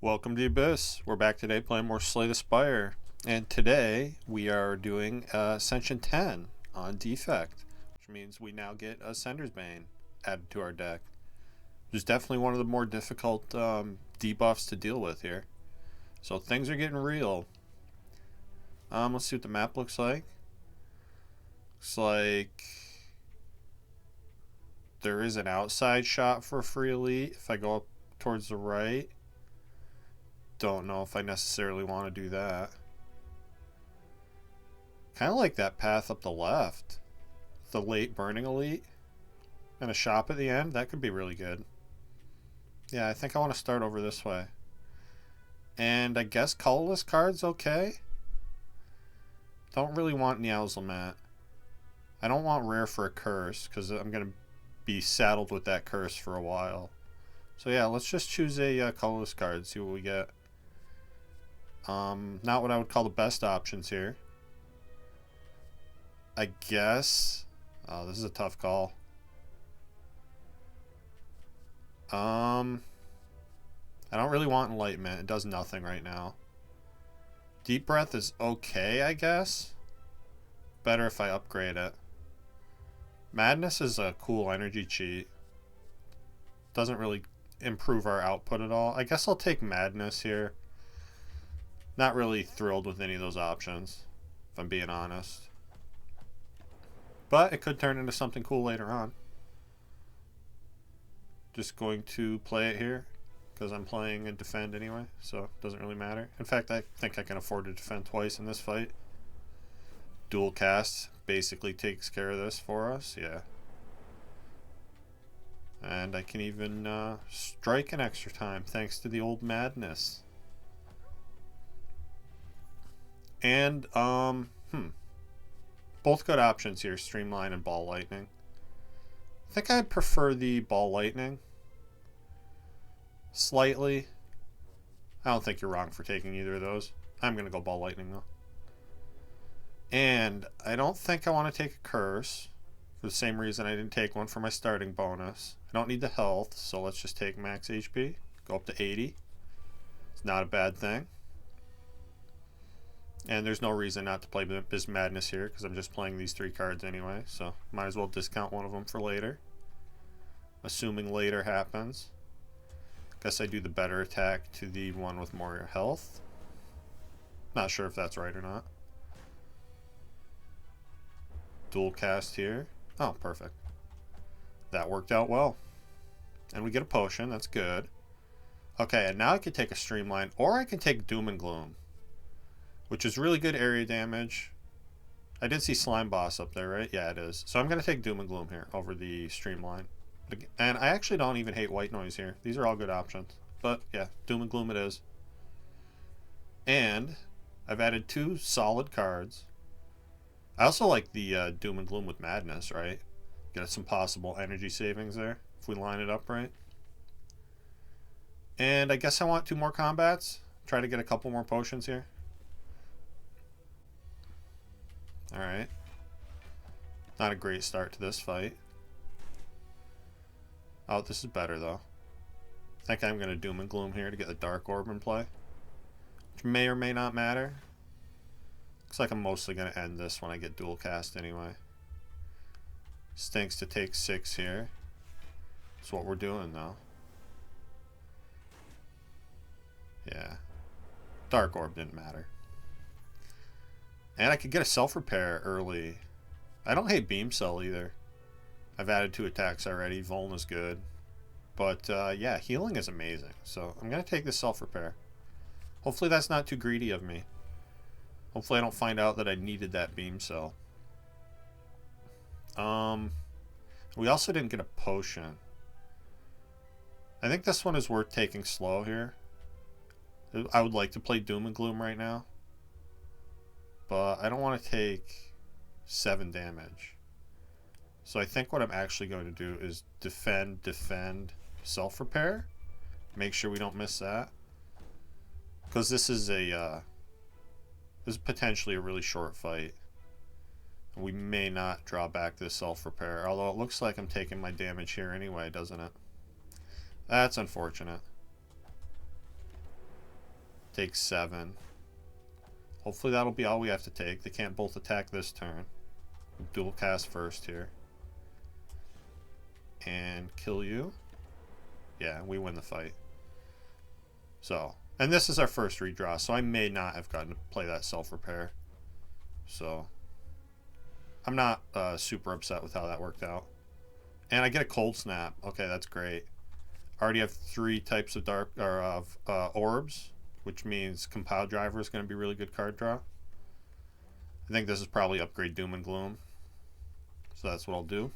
Welcome to the Abyss. We're back today playing more Slay the Spire. And today we are doing Ascension 10 on Defect, which means we now get Ascender's Bane added to our deck. Which is definitely one of the more difficult debuffs to deal with here. So things are getting real. Let's see what the map looks like. Looks like there is an outside shot for a free elite if I go up towards the right. Don't know if I necessarily want to do that. Kind of like that path up the left. The late burning elite. And a shop at the end. That could be really good. Yeah, I think I want to start over this way. And I guess colorless cards okay. Don't really want Nyalzlamat. I don't want rare for a curse because I'm going to be saddled with that curse for a while. So yeah, let's just choose a colorless card, see what we get. Not what I would call the best options here. I guess. Oh, this is a tough call. I don't really want Enlightenment. It does nothing right now. Deep Breath is okay, I guess. Better if I upgrade it. Madness is a cool energy cheat. Doesn't really improve our output at all. I guess I'll take Madness here. Not really thrilled with any of those options, if I'm being honest. But it could turn into something cool later on. Just going to play it here, because I'm playing a defend anyway, so it doesn't really matter. In fact, I think I can afford to defend twice in this fight. Dual cast basically takes care of this for us, yeah. And I can even strike an extra time, thanks to the old Madness. And, both good options here, Streamline and Ball Lightning. I think I'd prefer the Ball Lightning. Slightly. I don't think you're wrong for taking either of those. I'm going to go Ball Lightning, though. And I don't think I want to take a Curse, for the same reason I didn't take one for my starting bonus. I don't need the health, so let's just take max HP. Go up to 80. It's not a bad thing. And there's no reason not to play Biz Madness here, because I'm just playing these three cards anyway, so might as well discount one of them for later. Assuming later happens. Guess I do the better attack to the one with more health. Not sure if that's right or not. Dual cast here. Oh, perfect. That worked out well. And we get a potion, that's good. Okay, and now I can take a Streamline, or I can take Doom and Gloom, which is really good area damage. I did see Slime Boss up there, right? Yeah, it is. So I'm going to take Doom and Gloom here over the Streamline. And I actually don't even hate White Noise here. These are all good options. But yeah, Doom and Gloom it is. And I've added two solid cards. I also like the Doom and Gloom with Madness, right? Get some possible energy savings there if we line it up right. And I guess I want two more combats. Try to get a couple more potions here. Alright. Not a great start to this fight. Oh, this is better though. I think I'm going to Doom and Gloom here to get the Dark Orb in play, which may or may not matter. Looks like I'm mostly going to end this when I get dual cast anyway. Stinks to take 6 here. That's what we're doing though. Yeah. Dark Orb didn't matter. And I could get a self-repair early. I don't hate Beam Cell either. I've added 2 attacks already. Vuln is good. But yeah, healing is amazing. So I'm going to take this self-repair. Hopefully that's not too greedy of me. Hopefully I don't find out that I needed that Beam Cell. We also didn't get a potion. I think this one is worth taking slow here. I would like to play Doom and Gloom right now, but I don't want to take 7 damage. So I think what I'm actually going to do is defend, self-repair. Make sure we don't miss that. Because this is potentially a really short fight. We may not draw back this self-repair, although it looks like I'm taking my damage here anyway, doesn't it? That's unfortunate. Take 7. Hopefully that'll be all we have to take. They can't both attack this turn. Dual cast first here. And kill you. Yeah, we win the fight. So, and this is our first redraw, so I may not have gotten to play that self-repair. So, I'm not super upset with how that worked out. And I get a cold snap. Okay, that's great. I already have 3 types of dark or of orbs, which means Compile Driver is going to be a really good card draw. I think this is probably upgrade Doom and Gloom. So that's what I'll do.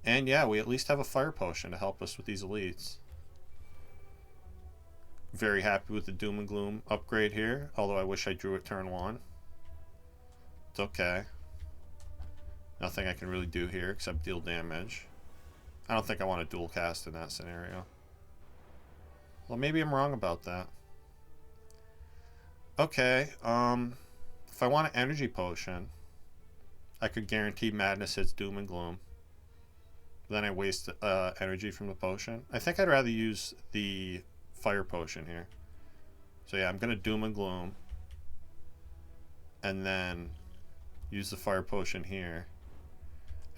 And yeah, we at least have a Fire Potion to help us with these elites. Very happy with the Doom and Gloom upgrade here, although I wish I drew it turn 1. It's okay. Nothing I can really do here except deal damage. I don't think I want to dual cast in that scenario. Well, maybe I'm wrong about that. Okay, if I want an energy potion, I could guarantee Madness hits Doom and Gloom. Then I waste energy from the potion. I think I'd rather use the Fire Potion here. So yeah, I'm going to Doom and Gloom. And then use the Fire Potion here.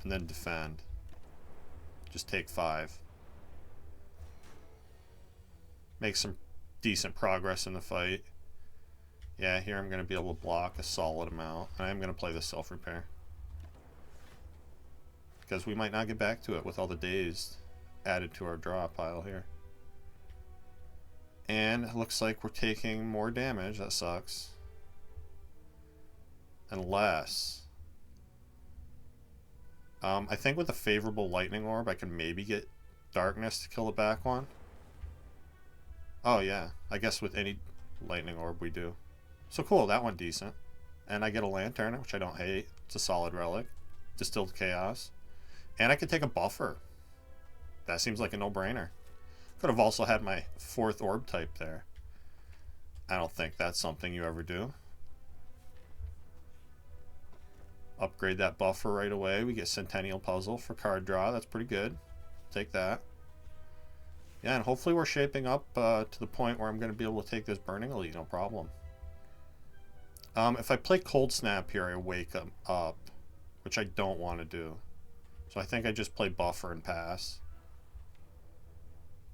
And then defend. Just take 5. Make some decent progress in the fight. Yeah, here I'm going to be able to block a solid amount. And I'm going to play the self-repair. Because we might not get back to it with all the days added to our draw pile here. And it looks like we're taking more damage. That sucks. Unless... I think with a favorable lightning orb, I can maybe get darkness to kill the back one. Oh yeah, I guess with any lightning orb we do. So cool, that one decent. And I get a lantern, which I don't hate. It's a solid relic. Distilled Chaos. And I could take a buffer. That seems like a no-brainer. Could have also had my 4th orb type there. I don't think that's something you ever do. Upgrade that buffer right away. We get Centennial Puzzle for card draw. That's pretty good. Take that. Yeah, and hopefully we're shaping up to the point where I'm going to be able to take this Burning Elite, no problem. If I play Cold Snap here, I wake him up, which I don't want to do. So I think I just play Buffer and pass.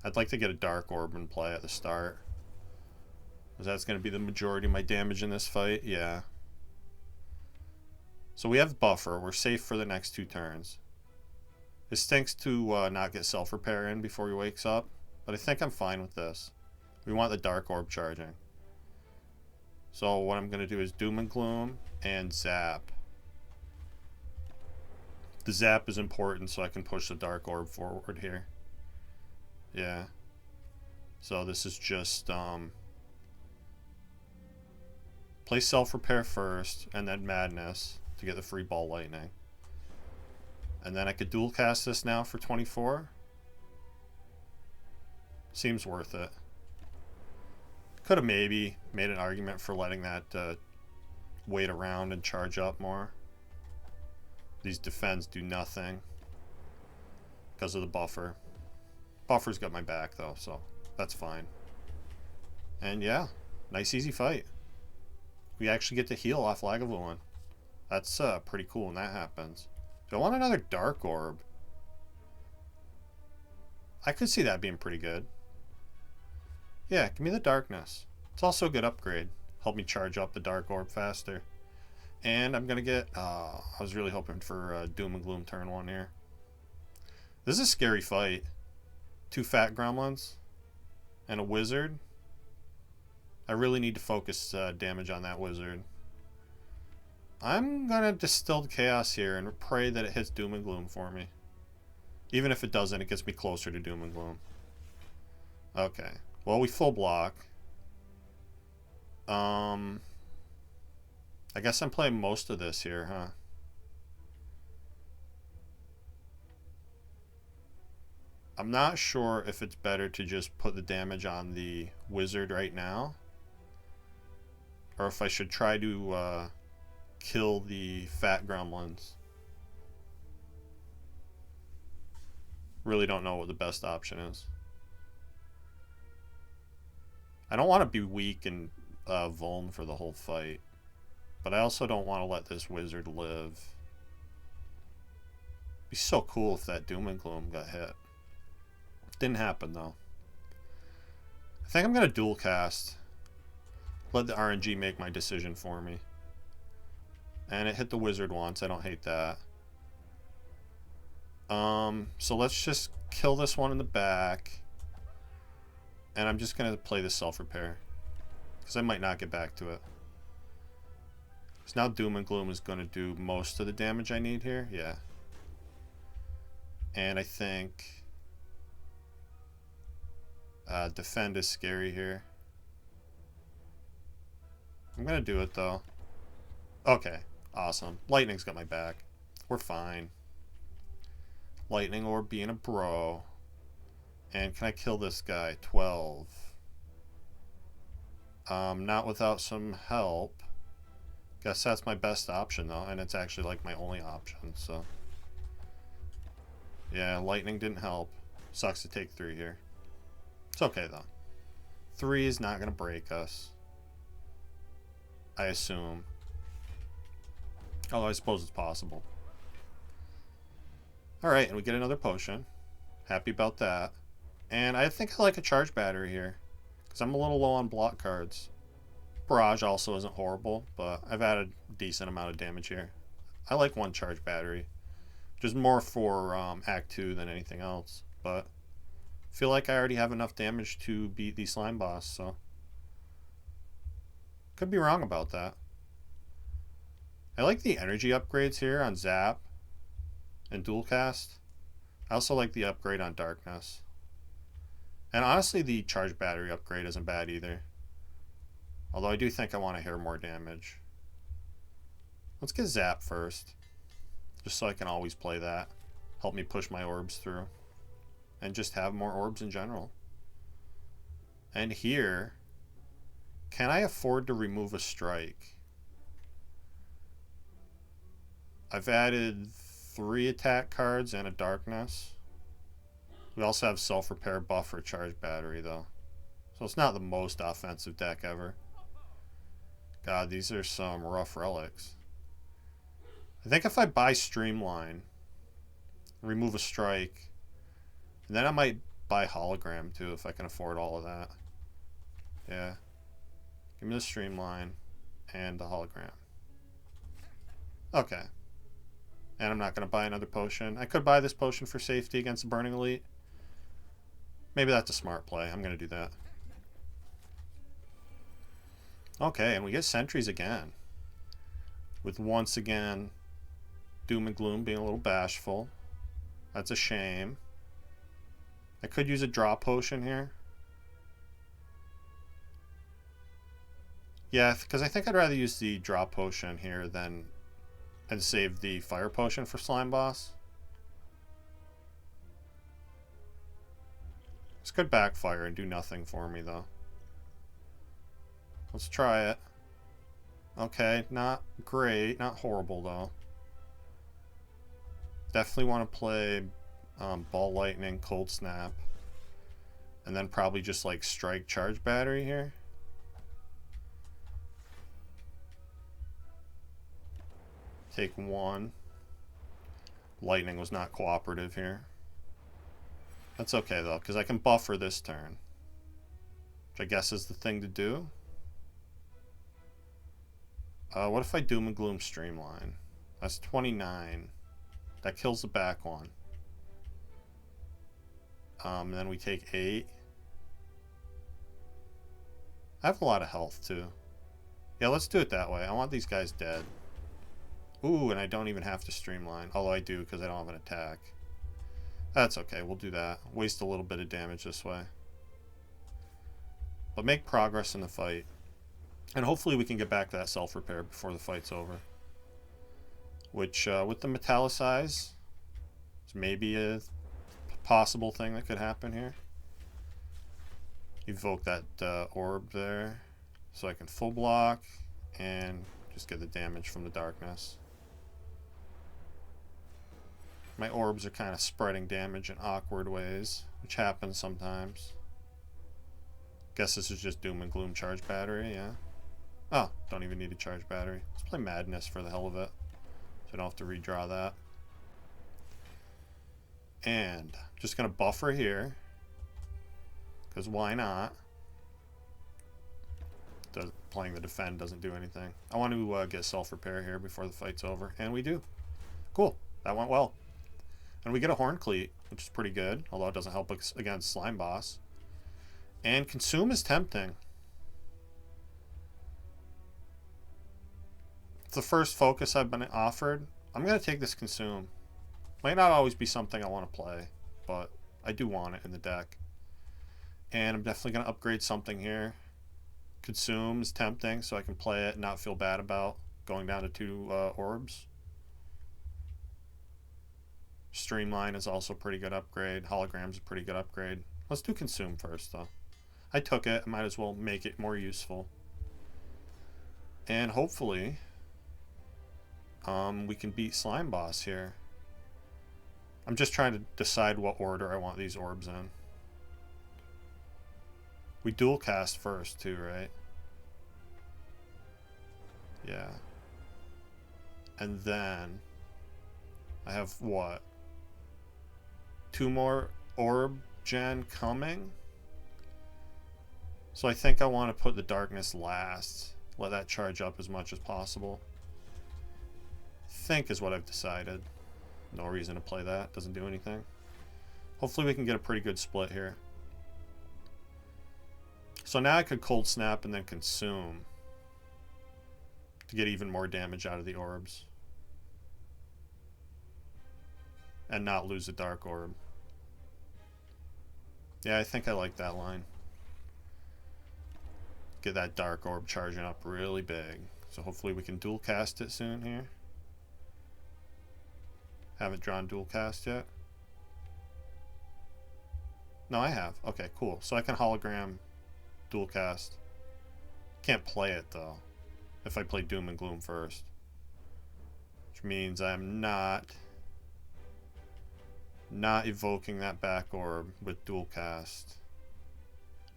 I'd like to get a Dark Orb in play at the start. Because that's going to be the majority of my damage in this fight. Yeah. So we have Buffer. We're safe for the next 2 turns. It stinks to not get self-repair in before he wakes up. But I think I'm fine with this. We want the Dark Orb charging. So what I'm going to do is Doom and Gloom and Zap. The Zap is important so I can push the Dark Orb forward here. Yeah. So this is just play Self-Repair first and then Madness to get the free Ball Lightning. And then I could dual cast this now for 24. Seems worth it. Could have maybe made an argument for letting that wait around and charge up more. These defends do nothing because of the buffer. Buffer's got my back though, so that's fine. And yeah, nice easy fight. We actually get to heal off Lagavulin. That's pretty cool when that happens. Do I want another Dark Orb? I could see that being pretty good. Yeah, give me the Darkness. It's also a good upgrade. Help me charge up the Dark Orb faster. And I'm going to get... I was really hoping for Doom and Gloom turn 1 here. This is a scary fight. 2 Fat Gremlins and a Wizard. I really need to focus damage on that Wizard. I'm going to Distilled Chaos here and pray that it hits Doom and Gloom for me. Even if it doesn't, it gets me closer to Doom and Gloom. Okay. Well, we full block. I guess I'm playing most of this here, huh? I'm not sure if it's better to just put the damage on the Wizard right now. Or if I should try to kill the Fat Gremlins. Really don't know what the best option is. I don't want to be weak and vuln for the whole fight. But I also don't want to let this wizard live. It'd be so cool if that Doom and Gloom got hit. Didn't happen though. I think I'm going to dual cast. Let the RNG make my decision for me. And it hit the wizard once. I don't hate that. So let's just kill this one in the back. And I'm just going to play the self-repair. Because I might not get back to it. So now Doom and Gloom is going to do most of the damage I need here. Yeah. And I think Defend is scary here. I'm going to do it though. Okay. Awesome. Lightning's got my back. We're fine. Lightning Orb being a bro. And can I kill this guy? 12. Not without some help. Guess that's my best option though, and it's actually like my only option, so. Yeah, lightning didn't help. Sucks to take 3 here. It's okay though. 3 is not gonna break us. I assume. Although I suppose it's possible. Alright, and we get another potion. Happy about that. And I think I like a charge battery here. Because I'm a little low on block cards. Barrage also isn't horrible, but I've added a decent amount of damage here. I like 1 charge battery, which is more for Act 2 than anything else, but I feel like I already have enough damage to beat the slime boss, so could be wrong about that. I like the energy upgrades here on Zap and Dual Cast. I also like the upgrade on Darkness. And honestly, the charge battery upgrade isn't bad either. Although I do think I want to hear more damage. Let's get Zap first. Just so I can always play that. Help me push my orbs through. And just have more orbs in general. And here, can I afford to remove a strike? I've added 3 attack cards and a darkness. We also have self-repair buff for charge battery though. So it's not the most offensive deck ever. God, these are some rough relics. I think if I buy Streamline, remove a strike, and then I might buy Hologram too if I can afford all of that. Yeah. Give me the Streamline and the Hologram. Okay. And I'm not going to buy another potion. I could buy this potion for safety against the Burning Elite. Maybe that's a smart play. I'm going to do that. Okay, and we get sentries again. With once again Doom and Gloom being a little bashful. That's a shame. I could use a draw potion here. Yeah, because I think I'd rather use the draw potion here than and save the fire potion for slime boss. This could backfire and do nothing for me though. Let's try it. Okay, not great, not horrible though. Definitely want to play Ball Lightning, Cold Snap, and then probably just like Strike Charge Battery here. Take 1. Lightning was not cooperative here. That's okay though, because I can buffer this turn, which I guess is the thing to do. What if I Doom and Gloom Streamline? That's 29. That kills the back one. And then we take 8. I have a lot of health too. Yeah, let's do it that way. I want these guys dead. Ooh, and I don't even have to Streamline. Although I do because I don't have an attack. That's okay, we'll do that. Waste a little bit of damage this way. But make progress in the fight. And hopefully we can get back to that self-repair before the fight's over. Which, with the Metallicize, is maybe a possible thing that could happen here. Evoke that orb there. So I can full block and just get the damage from the darkness. My orbs are kind of spreading damage in awkward ways, which happens sometimes. Guess this is just doom and gloom charge battery, yeah. Oh, don't even need a charge battery. Let's play Madness for the hell of it. So I don't have to redraw that. And just going to buffer here. Because why not? Playing the defend doesn't do anything. I want to get self-repair here before the fight's over. And we do. Cool. That went well. And we get a Horn Cleat, which is pretty good. Although it doesn't help us against Slime Boss. And Consume is tempting. It's the first focus I've been offered. I'm going to take this Consume. Might not always be something I want to play, but I do want it in the deck. And I'm definitely going to upgrade something here. Consume is tempting, so I can play it and not feel bad about going down to 2 orbs. Streamline is also a pretty good upgrade. Hologram's a pretty good upgrade. Let's do Consume first, though. I took it. I might as well make it more useful. And hopefully, we can beat Slime Boss here. I'm just trying to decide what order I want these orbs in. We dual cast first too, right? Yeah. And then I have what? 2 more orb gen coming? So I think I want to put the darkness last. Let that charge up as much as possible. Think is what I've decided. No reason to play that. Doesn't do anything. Hopefully we can get a pretty good split here. So now I could Cold Snap and then Consume to get even more damage out of the orbs. And not lose a Dark Orb. Yeah, I think I like that line. Get that Dark Orb charging up really big. So hopefully we can dual cast it soon here. Haven't drawn dual cast yet. No, I have. Okay, cool. So I can hologram dual cast. Can't play it though if I play Doom and Gloom first. Which means I'm not evoking that back orb with dual cast.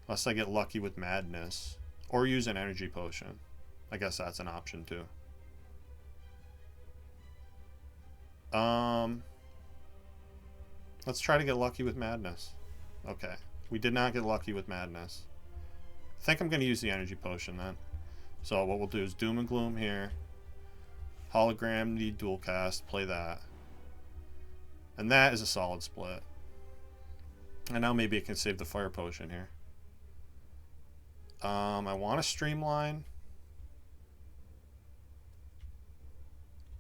Unless I get lucky with Madness. Or use an energy potion. I guess that's an option too. Let's try to get lucky with Madness. Okay. We did not get lucky with Madness. I think I'm going to use the energy potion then. So what we'll do is Doom and Gloom here. Hologram, need dual cast, play that. And that is a solid split. And now maybe I can save the fire potion here. I want to streamline.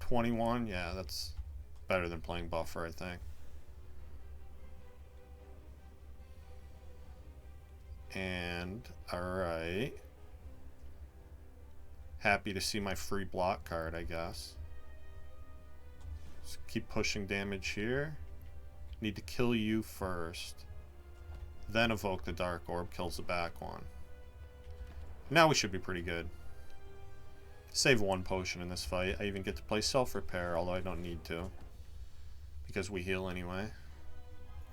21, yeah, that's better than playing buffer, I think. And, alright. Happy to see my free block card, I guess. Just keep pushing damage here. Need to kill you first. Then evoke the Dark Orb, kills the back one. Now we should be pretty good. Save 1 potion in this fight. I even get to play self-repair, although I don't need to. Because we heal anyway.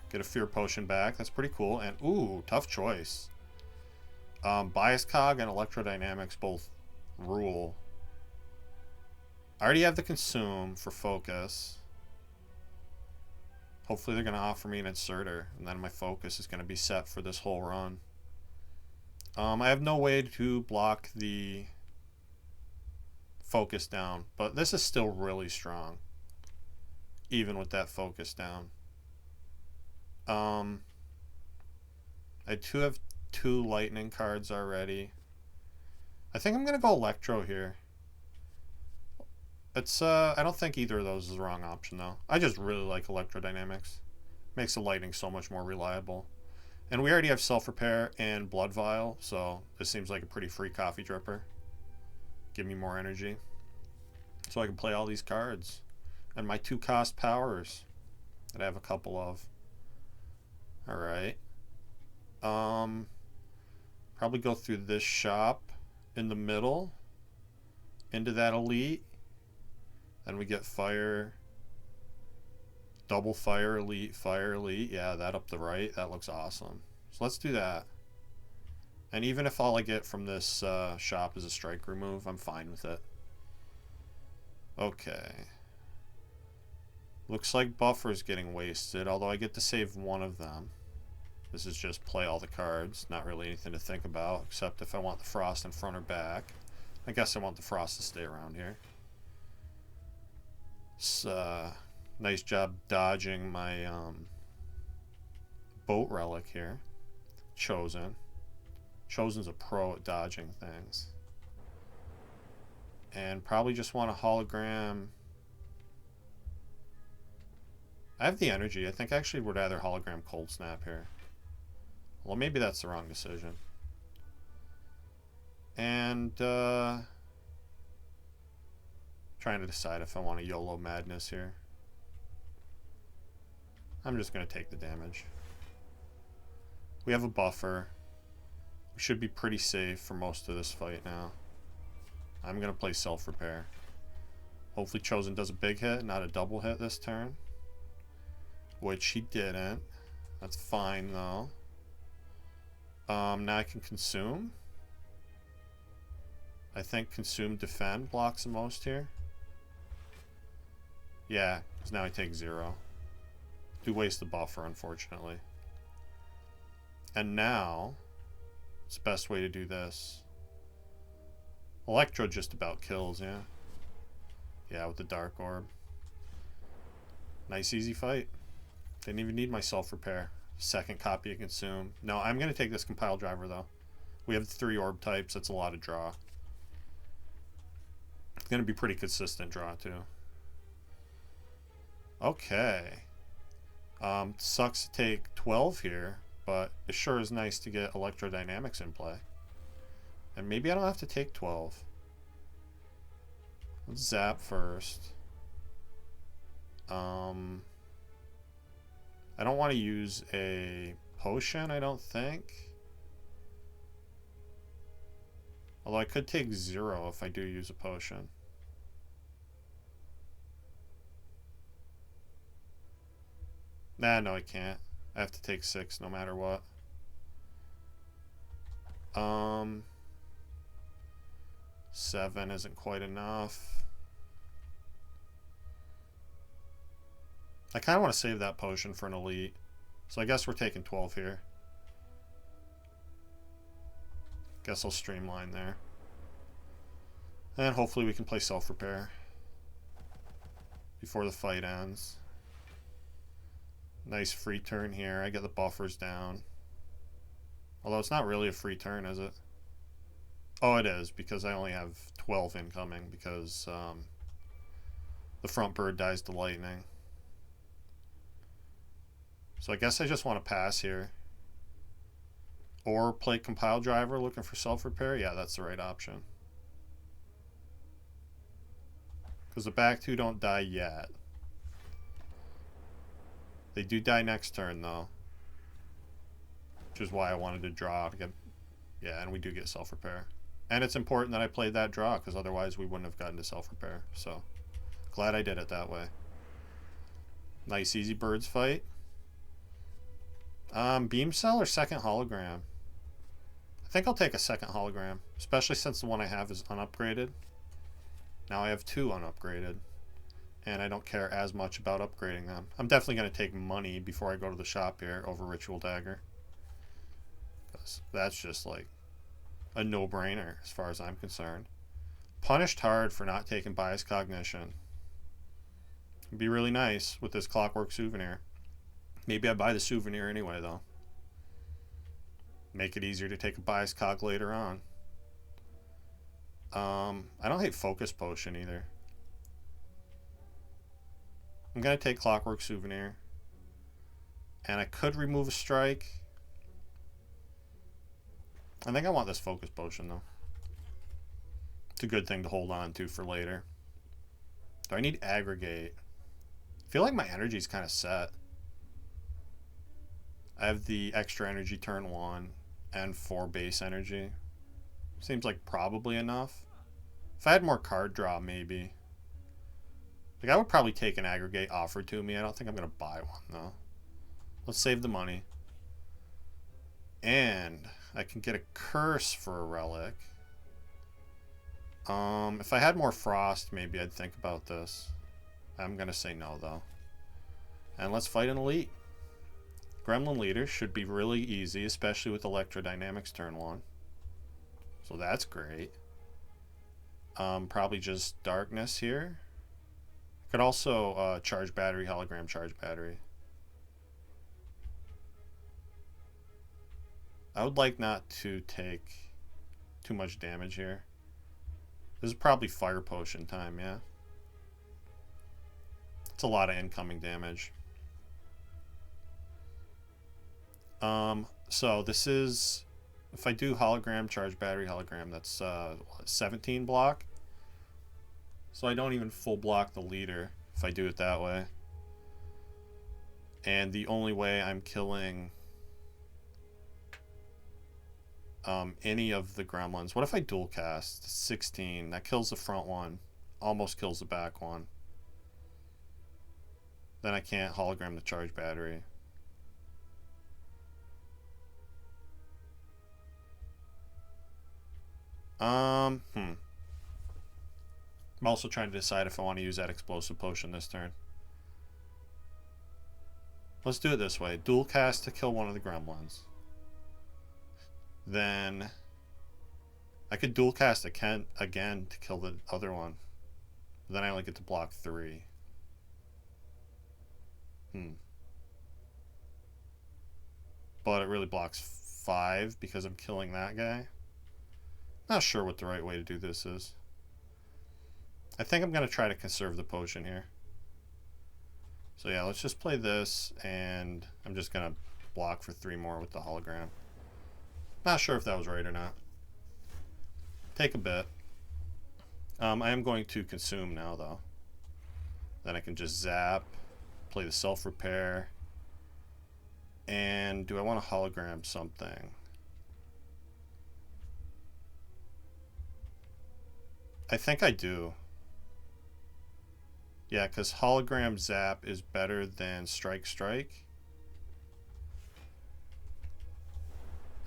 Get a fear potion back. That's pretty cool. And, ooh, tough choice. Bias Cog and Electrodynamics both rule. I already have the Consume for focus. Hopefully they're going to offer me an Inserter. And then my focus is going to be set for this whole run. I have no way to block the focus down. But this is still really strong. Even with that focus down. I do have 2 lightning cards already. I think I'm gonna go Electro here. It's I don't think either of those is the wrong option though. I just really like Electrodynamics. Makes the lightning so much more reliable. And we already have Self-Repair and Blood Vial, so this seems like a pretty free coffee dripper. Give me more energy. So I can play all these cards. And my 2-cost powers that I have a couple of. Alright. Probably go through this shop in the middle. Into that elite. Then we get fire. Double fire elite, fire elite. Yeah, that up the right. That looks awesome. So let's do that. And even if all I get from this shop is a strike remove, I'm fine with it. Okay. Looks like buffer's getting wasted, although I get to save one of them. This is just play all the cards. Not really anything to think about, except if I want the frost in front or back. I guess I want the frost to stay around here. It's, nice job dodging my boat relic here. Chosen. Chosen's a pro at dodging things. And probably just want a hologram. I have the energy. I think I actually would rather hologram Cold Snap here. Well, maybe that's the wrong decision. And trying to decide if I want a YOLO madness here. I'm just going to take the damage. We have a buffer. We should be pretty safe for most of this fight now. I'm going to play self-repair. Hopefully Chosen does a big hit, not a double hit this turn. Which he didn't. That's fine though. Now I can consume. I think consume defend blocks the most here. Yeah, because now I take 0. Do waste the buffer, unfortunately. And now, it's the best way to do this. Electro just about kills, yeah. Yeah, with the Dark Orb. Nice easy fight. Didn't even need my self-repair. Second copy of consume. No, I'm going to take this compile driver, though. We have 3 orb types. That's a lot of draw. It's going to be pretty consistent draw, too. Okay. Sucks to take 12 here, but it sure is nice to get electrodynamics in play. And maybe I don't have to take 12. Let's zap first. I don't want to use a potion, I don't think. Although I could take 0 if I do use a potion. Nah, no I can't. I have to take 6 no matter what. 7 isn't quite enough. I kind of want to save that potion for an elite. So I guess we're taking 12 here. Guess I'll streamline there. And hopefully we can play self-repair before the fight ends. Nice free turn here. I get the buffers down. Although it's not really a free turn, is it? Oh, it is, because I only have 12 incoming because the front bird dies to lightning. So I guess I just want to pass here. Or play compile driver looking for self-repair. Yeah, that's the right option. Because the back 2 don't die yet. They do die next turn though. Which is why I wanted to draw to get... Yeah, and we do get self-repair. And it's important that I played that draw, because otherwise we wouldn't have gotten to self-repair. So, glad I did it that way. Nice easy birds fight. Beam cell or second hologram? I think I'll take a second hologram, especially since the one I have is unupgraded. Now I have 2 unupgraded, and I don't care as much about upgrading them. I'm definitely going to take money before I go to the shop here over Ritual Dagger, because that's just like a no-brainer as far as I'm concerned. Punished hard for not taking Bias Cognition. It'd be really nice with this Clockwork Souvenir. Maybe I buy the souvenir anyway, though. Make it easier to take a Bias Cog later on. I don't hate Focus Potion either. I'm going to take Clockwork Souvenir. And I could remove a strike. I think I want this Focus Potion, though. It's a good thing to hold on to for later. Do I need Aggregate? I feel like my energy's kind of set. I have the extra energy turn 1 and 4 base energy. Seems like probably enough. If I had more card draw, maybe. Like, I would probably take an Aggregate offered to me. I don't think I'm going to buy one, though. Let's save the money. And I can get a curse for a relic. If I had more frost, maybe I'd think about this. I'm gonna say no, though. And let's fight an elite. Gremlin leader should be really easy, especially with electrodynamics turn 1. So that's great. Probably just darkness here. Could also charge battery, hologram charge battery. I would like not to take too much damage here. This is probably fire potion time, yeah. It's a lot of incoming damage. So this is, if I do hologram, charge battery, hologram, that's 17 block. So I don't even full block the leader if I do it that way. And the only way I'm killing any of the gremlins. What if I dual cast? 16. That kills the front one. Almost kills the back one. Then I can't hologram the charge battery. I'm also trying to decide if I want to use that explosive potion this turn. Let's do it this way. Dual cast to kill one of the gremlins. Then I could dual cast again to kill the other one. Then I only get to block 3. But it really blocks 5 because I'm killing that guy. Not sure what the right way to do this is. I think I'm going to try to conserve the potion here. So yeah, let's just play this, and I'm just going to block for 3 more with the hologram. Not sure if that was right or not. Take a bit. I am going to consume now, though. Then I can just zap, play the self-repair. And do I want to hologram something? I think I do. Yeah, because hologram zap is better than strike.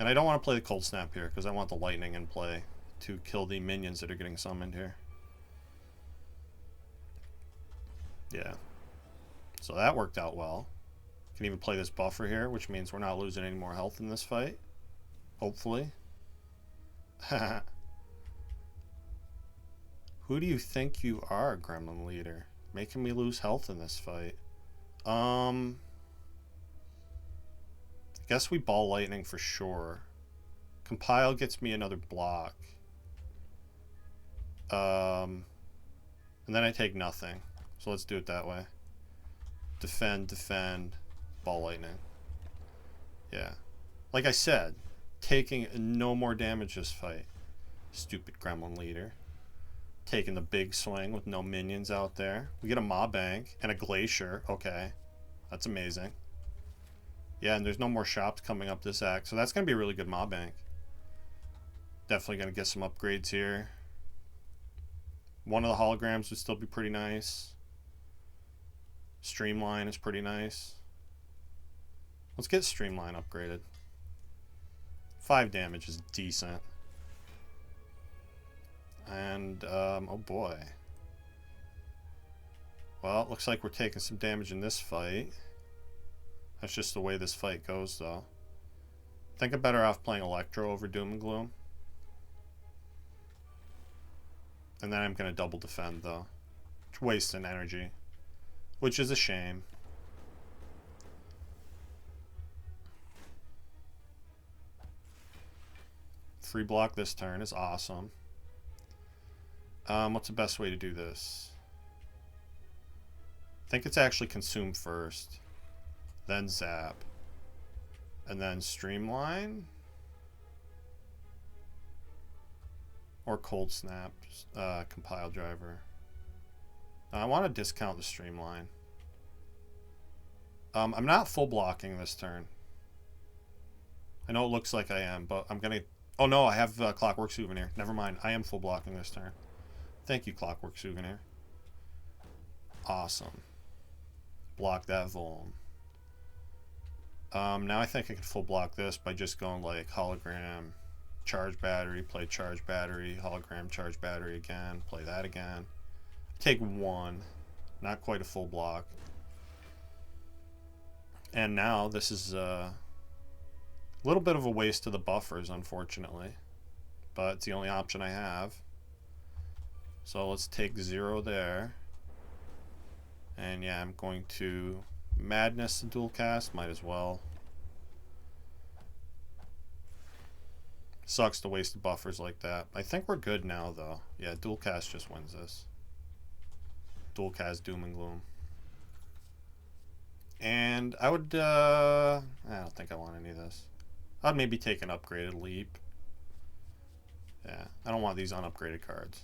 And I don't want to play the cold snap here because I want the lightning in play to kill the minions that are getting summoned here. Yeah. So that worked out well. Can even play this buffer here, which means we're not losing any more health in this fight. Hopefully. Who do you think you are, Gremlin Leader? Making me lose health in this fight. I guess we ball lightning for sure. Compile gets me another block. And then I take nothing. So let's do it that way. Defend, ball lightning. Yeah. Like I said, taking no more damage this fight. Stupid Gremlin Leader. Taking the big swing with no minions out there. We get a Mob Bank and a Glacier. Okay. That's amazing. Yeah, and there's no more shops coming up this act. So that's going to be a really good Mob Bank. Definitely going to get some upgrades here. One of the holograms would still be pretty nice. Streamline is pretty nice. Let's get Streamline upgraded. 5 damage is decent. And, oh boy. Well, it looks like we're taking some damage in this fight. That's just the way this fight goes, though. I think I'm better off playing Electro over Doom and Gloom. And then I'm going to double defend, though. Wasting energy. Which is a shame. Free block this turn is awesome. What's the best way to do this? I think it's actually consume first. Then zap. And then streamline. Or cold snap. Compile driver. I want to discount the streamline. I'm not full blocking this turn. I know it looks like I am, but I'm going to... Oh no, I have Clockwork Souvenir. Never mind. I am full blocking this turn. Thank you, Clockwork Souvenir. Awesome. Block that Vuln. Now I think I can full block this by just going like hologram, charge battery, play charge battery, hologram, charge battery again, play that again. Take one, not quite a full block. And now this is a little bit of a waste of the buffers, unfortunately, but it's the only option I have. So let's take 0 there. And yeah, I'm going to Madness the dual cast, might as well. Sucks to waste the buffers like that. I think we're good now though. Yeah, dual cast just wins this. Dual cast Doom and Gloom. And I would, I don't think I want any of this. I'd maybe take an upgraded Leap. Yeah, I don't want these unupgraded cards.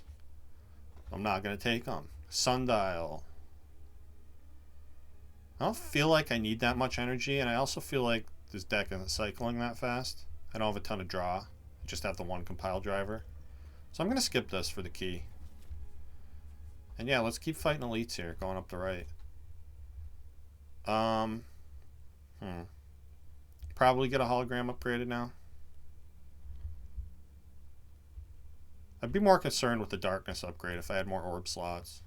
I'm not going to take them. Sundial. I don't feel like I need that much energy, and I also feel like this deck isn't cycling that fast. I don't have a ton of draw. I just have the one compile driver. So I'm going to skip this for the key. And yeah, let's keep fighting elites here, going up the right. Probably get a hologram upgraded now. I'd be more concerned with the darkness upgrade if I had more orb slots.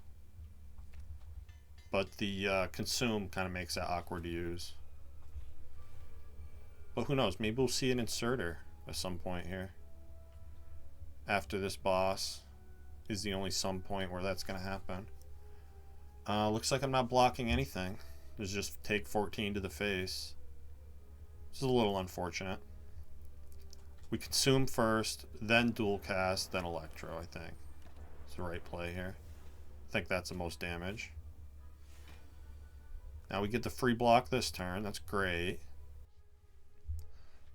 But the consume kind of makes that awkward to use. But who knows, maybe we'll see an inserter at some point here. After this boss is the only some point where that's going to happen. Looks like I'm not blocking anything. There's just take 14 to the face. This is a little unfortunate. We consume first, then dual cast, then electro, I think. It's the right play here. I think that's the most damage. Now we get the free block this turn. That's great.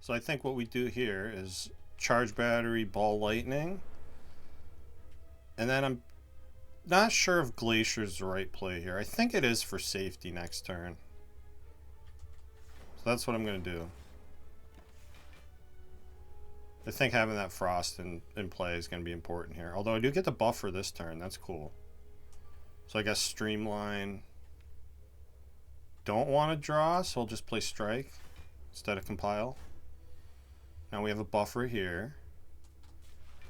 So I think what we do here is charge battery, ball lightning. And then I'm not sure if Glacier's the right play here. I think it is for safety next turn. So that's what I'm going to do. I think having that frost in play is going to be important here. Although I do get the buffer this turn. That's cool. So I guess streamline. Don't want to draw, so I'll just play strike instead of compile. Now we have a buffer here.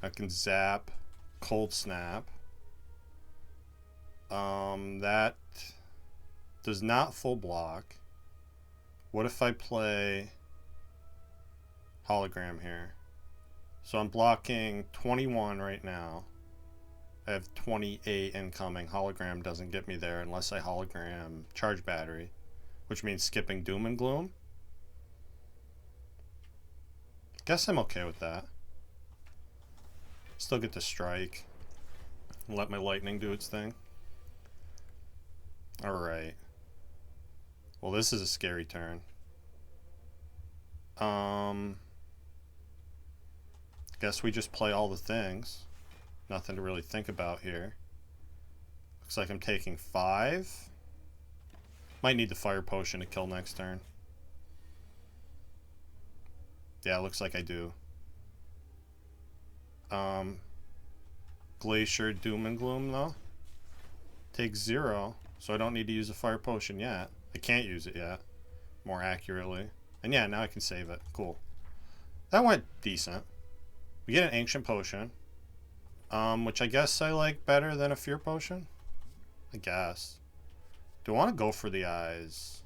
I can zap, cold snap. That does not full block. What if I play hologram here? So I'm blocking 21 right now. I have 28 incoming. Hologram doesn't get me there unless I hologram charge battery, which means skipping Doom and Gloom. Guess I'm okay with that. Still get to strike. Let my lightning do its thing. Alright. Well, this is a scary turn. Guess we just play all the things. Nothing to really think about here. Looks like I'm taking 5. Might need the fire potion to kill next turn. Yeah, looks like I do. Glacier, Doom and Gloom though. Take 0, so I don't need to use a fire potion yet. I can't use it yet, more accurately. And yeah, now I can save it. Cool. That went decent. We get an ancient potion. Which I guess I like better than a fear potion. I guess. Do I want to go for the eyes?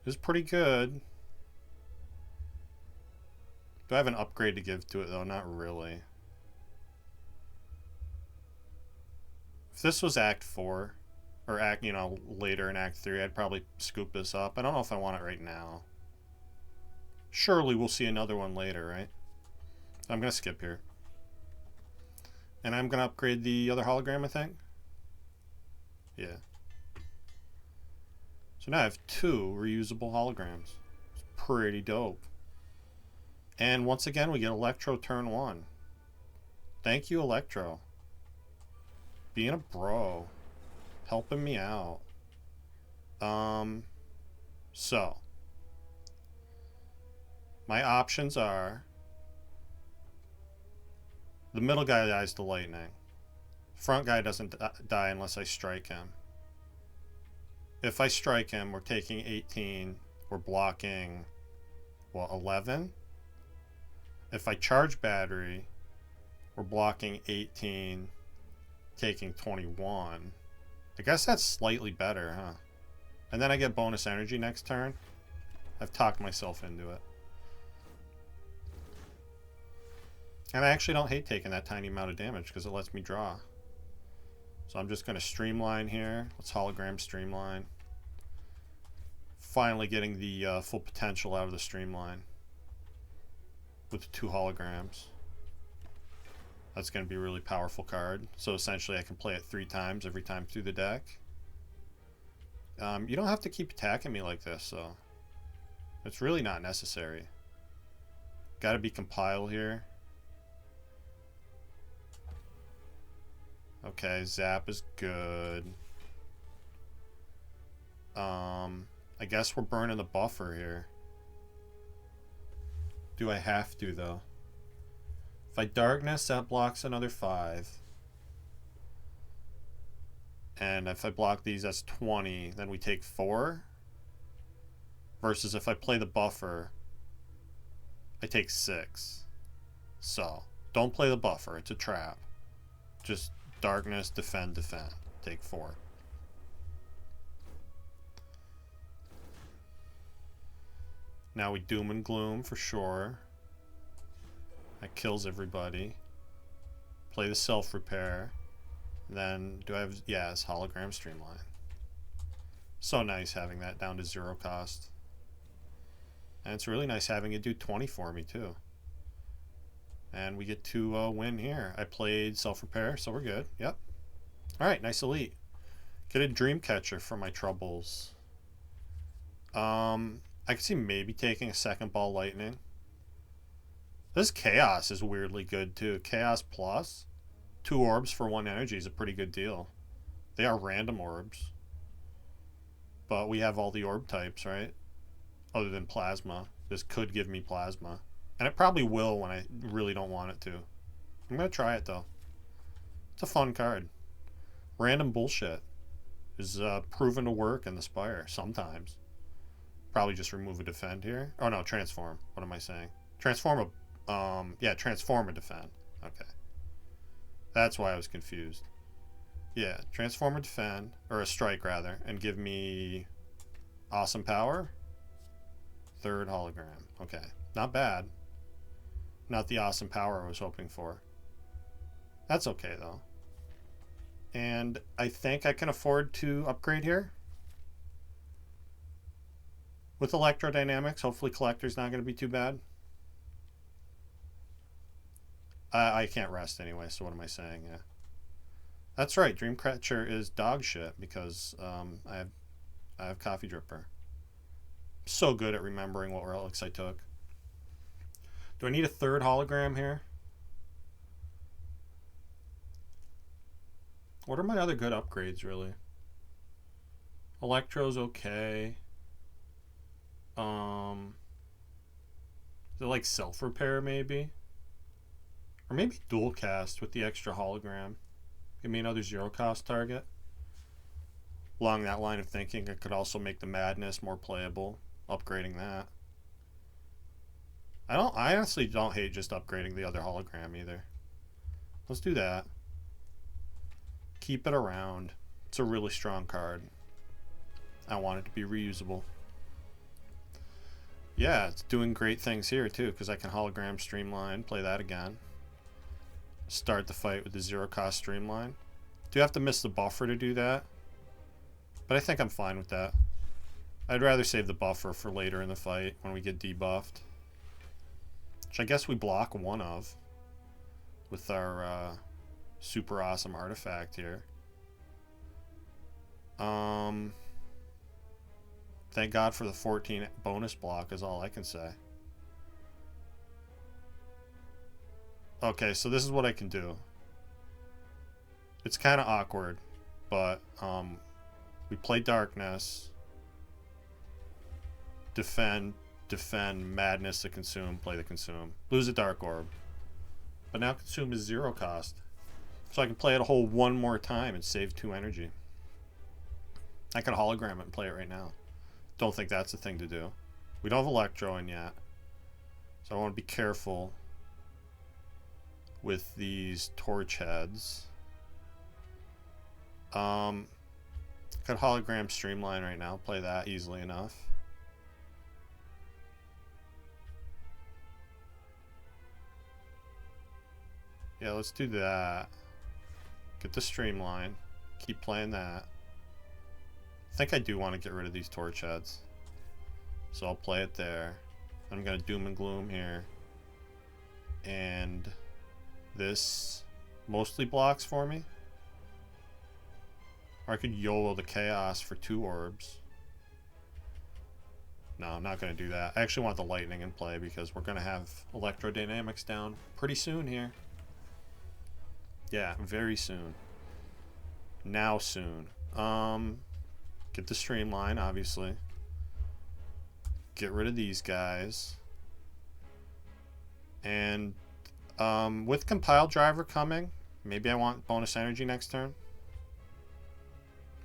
It's pretty good. Do I have an upgrade to give to it though? Not really. If this was Act 4, or Act, you know, later in Act 3, I'd probably scoop this up. I don't know if I want it right now. Surely we'll see another one later, right? I'm going to skip here. And I'm going to upgrade the other hologram, I think. Yeah. So now I have 2 reusable holograms. It's pretty dope. And once again, we get Electro turn 1. Thank you, Electro. Being a bro. Helping me out. So. My options are... The middle guy dies to lightning. Front guy doesn't die unless I strike him. If I strike him, we're taking 18, we're blocking, what, 11? If I charge battery, we're blocking 18, taking 21. I guess that's slightly better, huh? And then I get bonus energy next turn. I've talked myself into it. And I actually don't hate taking that tiny amount of damage because it lets me draw. So I'm just going to streamline here. Let's hologram streamline. Finally getting the full potential out of the streamline with the 2 holograms. That's going to be a really powerful card. So essentially I can play it 3 times every time through the deck. You don't have to keep attacking me like this, so it's really not necessary. Got to be compile here. Okay, zap is good. I guess we're burning the buffer here. Do I have to, though? If I darkness, that blocks another 5. And if I block these, that's 20. Then we take 4. Versus if I play the buffer, I take 6. So, don't play the buffer. It's a trap. Just darkness, defend, defend. Take 4. Now we doom and gloom for sure. That kills everybody. Play the self-repair. Then, do I have... Yeah, it's hologram streamline. So nice having that down to 0 cost. And it's really nice having it do 20 for me, too. And we get to win here. I played self-repair, so we're good. Yep. Alright, nice elite. Get a dream catcher for my troubles. I could see maybe taking a second ball lightning. This chaos is weirdly good, too. Chaos plus 2 orbs for 1 energy is a pretty good deal. They are random orbs. But we have all the orb types, right? Other than plasma. This could give me plasma. And it probably will when I really don't want it to. I'm going to try it, though. It's a fun card. Random bullshit is proven to work in the Spire sometimes. Probably just remove a defend here. Oh, no, transform. What am I saying? Transform a... yeah, transform a defend. Okay. That's why I was confused. Yeah, transform a defend, or a strike, rather, and give me awesome power. 3rd hologram. Okay. Not bad. Not the awesome power I was hoping for. That's okay, though. And I think I can afford to upgrade here. With electrodynamics, hopefully collector's not going to be too bad. I can't rest anyway, so what am I saying? Yeah. That's right, Dreamcatcher is dog shit because I have Coffee Dripper. So good at remembering what relics I took. Do I need a 3rd hologram here? What are my other good upgrades, really? Electro's okay. Is it like self-repair, maybe? Or maybe dual cast with the extra hologram. Give me another 0 cost target. Along that line of thinking, I could also make the madness more playable. Upgrading that. I honestly don't hate just upgrading the other hologram either. Let's do that. Keep it around. It's a really strong card. I want it to be reusable. Yeah, it's doing great things here too, because I can hologram streamline, play that again. Start the fight with the 0 cost streamline. Do have to miss the buffer to do that, but I think I'm fine with that. I'd rather save the buffer for later in the fight when we get debuffed. Which I guess we block 1 of with our super awesome artifact here. Thank God for the 14 bonus block is all I can say. Okay, so this is what I can do. It's kind of awkward, but we play darkness, defend, madness to consume, play the consume, lose a dark orb. But now consume is 0 cost. So I can play it a whole 1 more time and save 2 energy. I could hologram it and play it right now. don't think that's the thing to do. We don't have Electro in yet. So I want to be careful with these torch heads. Got hologram streamline right now. Play that easily enough. Yeah, let's do that. Get the streamline. Keep playing that. I think I do want to get rid of these torch heads. So I'll play it there. I'm going to doom and gloom here. And this mostly blocks for me. Or I could YOLO the chaos for 2 orbs. No, I'm not going to do that. I actually want the lightning in play because we're going to have electrodynamics down pretty soon here. Yeah, very soon. Now soon. Get the streamline, obviously. Get rid of these guys. And with compile driver coming, maybe I want bonus energy next turn.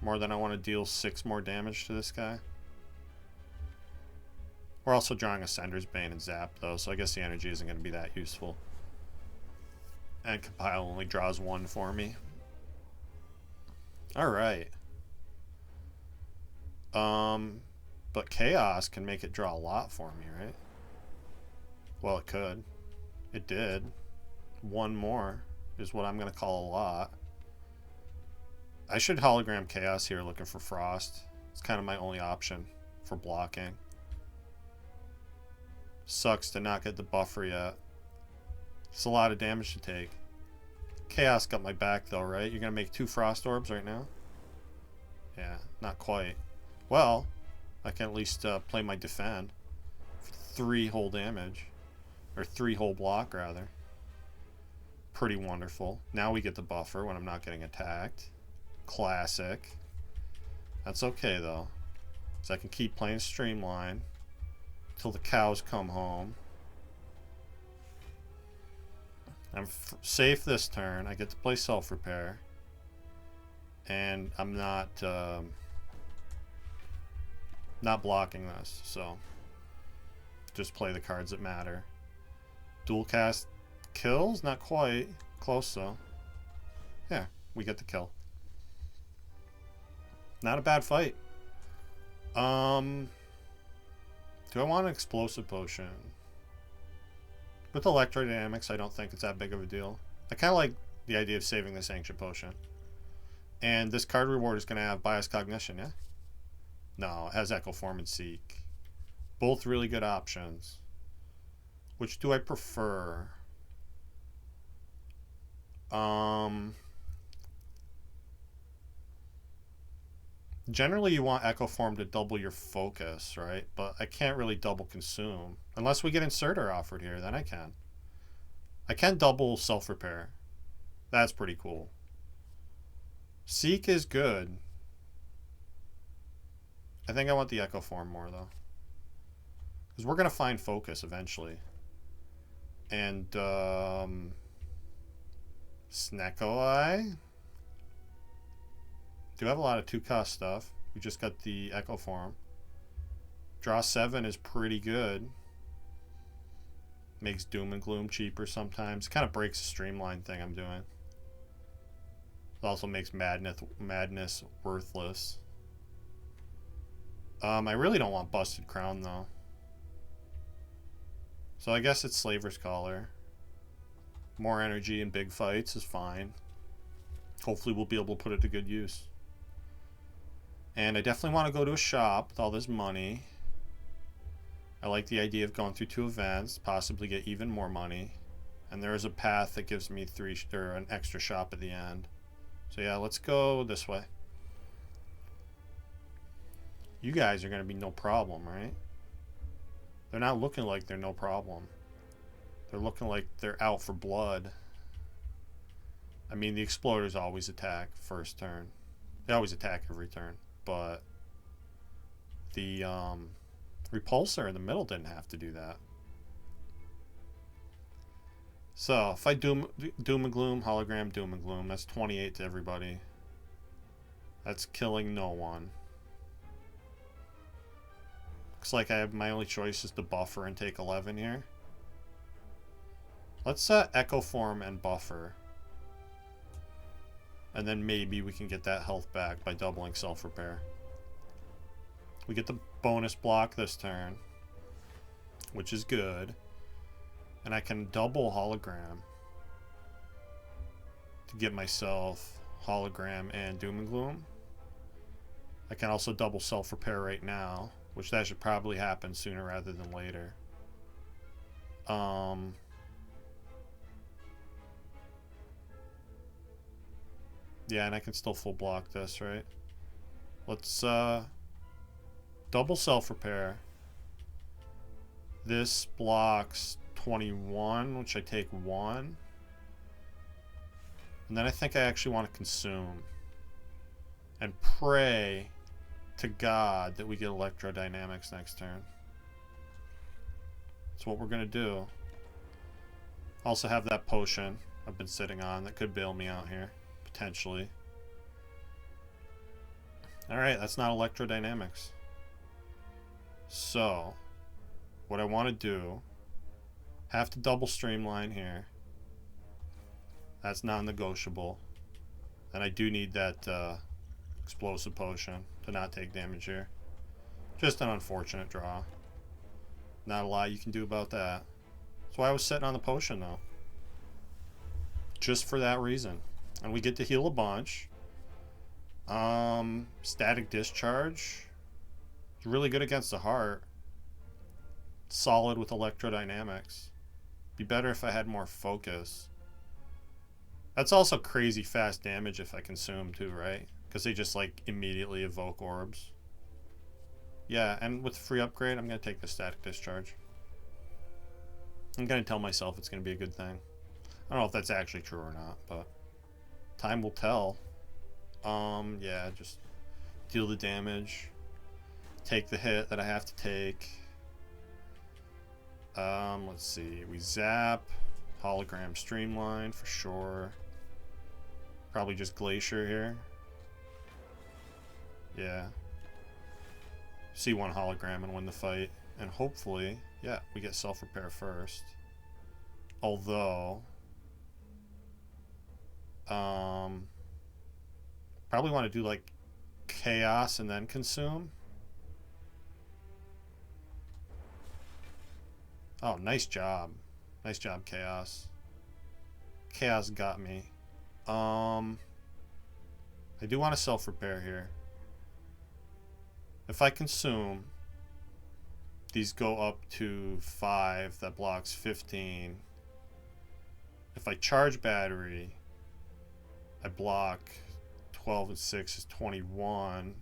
More than I want to deal 6 more damage to this guy. We're also drawing Ascender's Bane and Zap though, so I guess the energy isn't going to be that useful. And compile only draws 1 for me. Alright. But chaos can make it draw a lot for me, right? Well, it could. It did. 1 more is what I'm going to call a lot. I should hologram chaos here looking for frost. It's kind of my only option for blocking. Sucks to not get the buffer yet. It's a lot of damage to take. Chaos got my back though, right? You're going to make 2 frost orbs right now? Yeah, not quite. Well, I can at least play my defend for 3 whole damage. Or 3 whole block, rather. Pretty wonderful. Now we get the buffer when I'm not getting attacked. Classic. That's okay, though. So I can keep playing Streamline till the cows come home. I'm safe this turn. I get to play Self-Repair. And I'm not blocking this, so just play the cards that matter. Dual cast kills? Not quite. Close though. Yeah, we get the kill. Not a bad fight. Do I want an explosive potion? With electrodynamics, I don't think it's that big of a deal. I kind of like the idea of saving this ancient potion. And this card reward is going to have bias cognition, yeah? No, it has Echo Form and Seek. Both really good options. Which do I prefer? Generally you want Echo Form to double your focus, right? But I can't really double consume. Unless we get Inserter offered here, then I can. I can double Self-Repair. That's pretty cool. Seek is good. I think I want the Echo Form more, though. Because we're going to find focus eventually. And, Snecko Eye? Do have a lot of 2-cost stuff. We just got the Echo Form. Draw 7 is pretty good. Makes Doom and Gloom cheaper sometimes. Kind of breaks the streamline thing I'm doing. It also makes madness worthless. I really don't want Busted Crown though. So I guess it's Slaver's Collar. More energy in big fights is fine. Hopefully we'll be able to put it to good use. And I definitely want to go to a shop with all this money. I like the idea of going through 2 events, possibly get even more money. And there is a path that gives me an extra shop at the end. So yeah, let's go this way. You guys are going to be no problem, right? They're not looking like they're no problem. They're looking like they're out for blood. I mean, the Exploders always attack first turn. They always attack every turn. But the Repulsor in the middle didn't have to do that. So, if I Doom and Gloom, Hologram, Doom and Gloom, that's 28 to everybody. That's killing no one. Looks like I have my only choice is to buffer and take 11 here. Let's Echo Form and buffer. And then maybe we can get that health back by doubling self-repair. We get the bonus block this turn, which is good. And I can double hologram to get myself hologram and doom and gloom. I can also double self-repair right now, which that should probably happen sooner rather than later. Yeah, and I can still full block this, right? Let's double self-repair. This blocks 21, which I take 1. And then I think I actually want to consume and pray to God that we get electrodynamics next turn. That's what we're going to do. Also have that potion I've been sitting on that could bail me out here, potentially. Alright, that's not electrodynamics. So, what I want to do, have to double streamline here. That's non-negotiable. And I do need that explosive potion to not take damage here. Just an unfortunate draw. Not a lot you can do about that. That's why I was sitting on the potion though. Just for that reason. And we get to heal a bunch. Static Discharge. It's really good against the heart. Solid with electrodynamics. Be better if I had more focus. That's also crazy fast damage if I consume too, right? Because they just like immediately evoke orbs. Yeah, and with free upgrade, I'm going to take the Static Discharge. I'm going to tell myself it's going to be a good thing. I don't know if that's actually true or not, but time will tell. Yeah, just deal the damage. Take the hit that I have to take. Let's see. We zap. Hologram Streamline for sure. Probably just Glacier here. Yeah. See one hologram and win the fight. And hopefully, yeah, we get self-repair first. Although, probably want to do like Chaos and then Consume. Oh, nice job. Nice job, Chaos. Chaos got me. I do want to self-repair here. If I consume, these go up to 5. That blocks 15. If I charge battery, I block 12 and 6 is 21.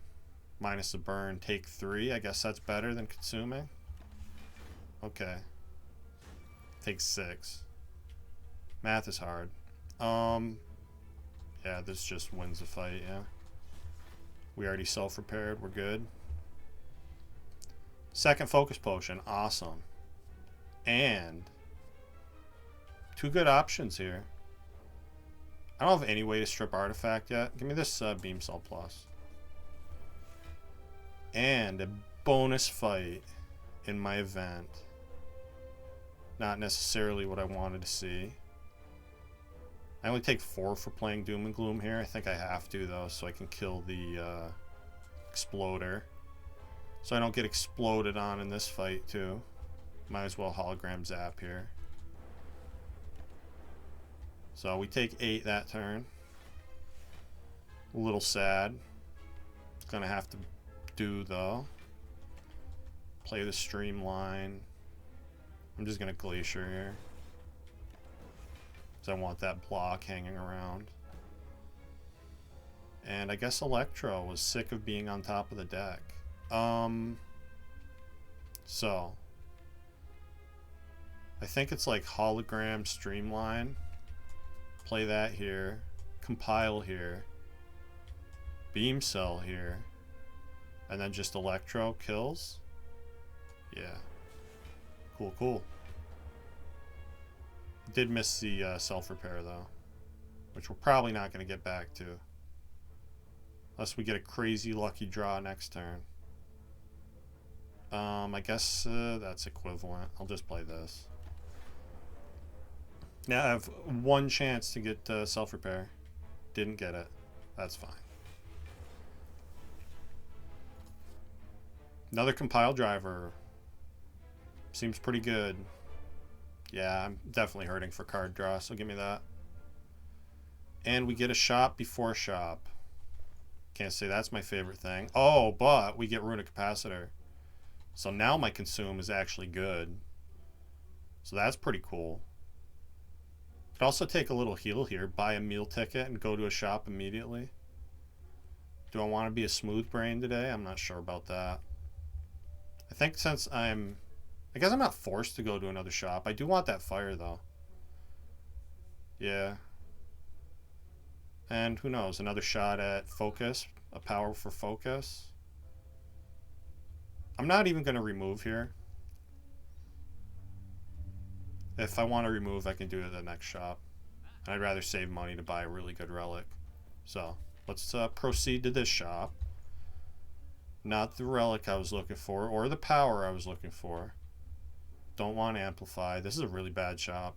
Minus the burn, take 3. I guess that's better than consuming. Okay. Take 6. Math is hard. Yeah, this just wins the fight, yeah. We already self-repaired, we're good. Second focus potion, awesome. And 2 good options here. I don't have any way to strip artifact yet. Give me this Beam Cell Plus. And a bonus fight in my event. Not necessarily what I wanted to see. I only take 4 for playing Doom and Gloom here. I think I have to though, so I can kill the Exploder. So I don't get exploded on in this fight too. Might as well hologram zap here. So we take 8 that turn. A little sad. Gonna have to do though. Play the Streamline. I'm just gonna Glacier here. Because I want that block hanging around. And I guess Electro was sick of being on top of the deck. So I think it's like hologram Streamline. Play that here. Compile here. Beam Cell here. And then just Electro kills. Yeah. Cool, cool. Did miss the self-repair though. Which we're probably not going to get back to. Unless we get a crazy lucky draw next turn. I guess that's equivalent. I'll just play this. Now I have one chance to get self-repair. Didn't get it. That's fine. Another compile driver. Seems pretty good. Yeah, I'm definitely hurting for card draw, so give me that. And we get a shop before shop. Can't say that's my favorite thing. Oh, but we get Runic Capacitor. So now my consume is actually good. So that's pretty cool. Could also take a little heal here, buy a meal ticket, and go to a shop immediately. Do I want to be a smooth brain today? I'm not sure about that. I think since I guess I'm not forced to go to another shop. I do want that fire, though. Yeah. And who knows, another shot at focus, a power for focus. I'm not even going to remove here. If I want to remove, I can do it at the next shop. I'd rather save money to buy a really good relic. So, let's proceed to this shop. Not the relic I was looking for, or the power I was looking for. Don't want amplify. This is a really bad shop.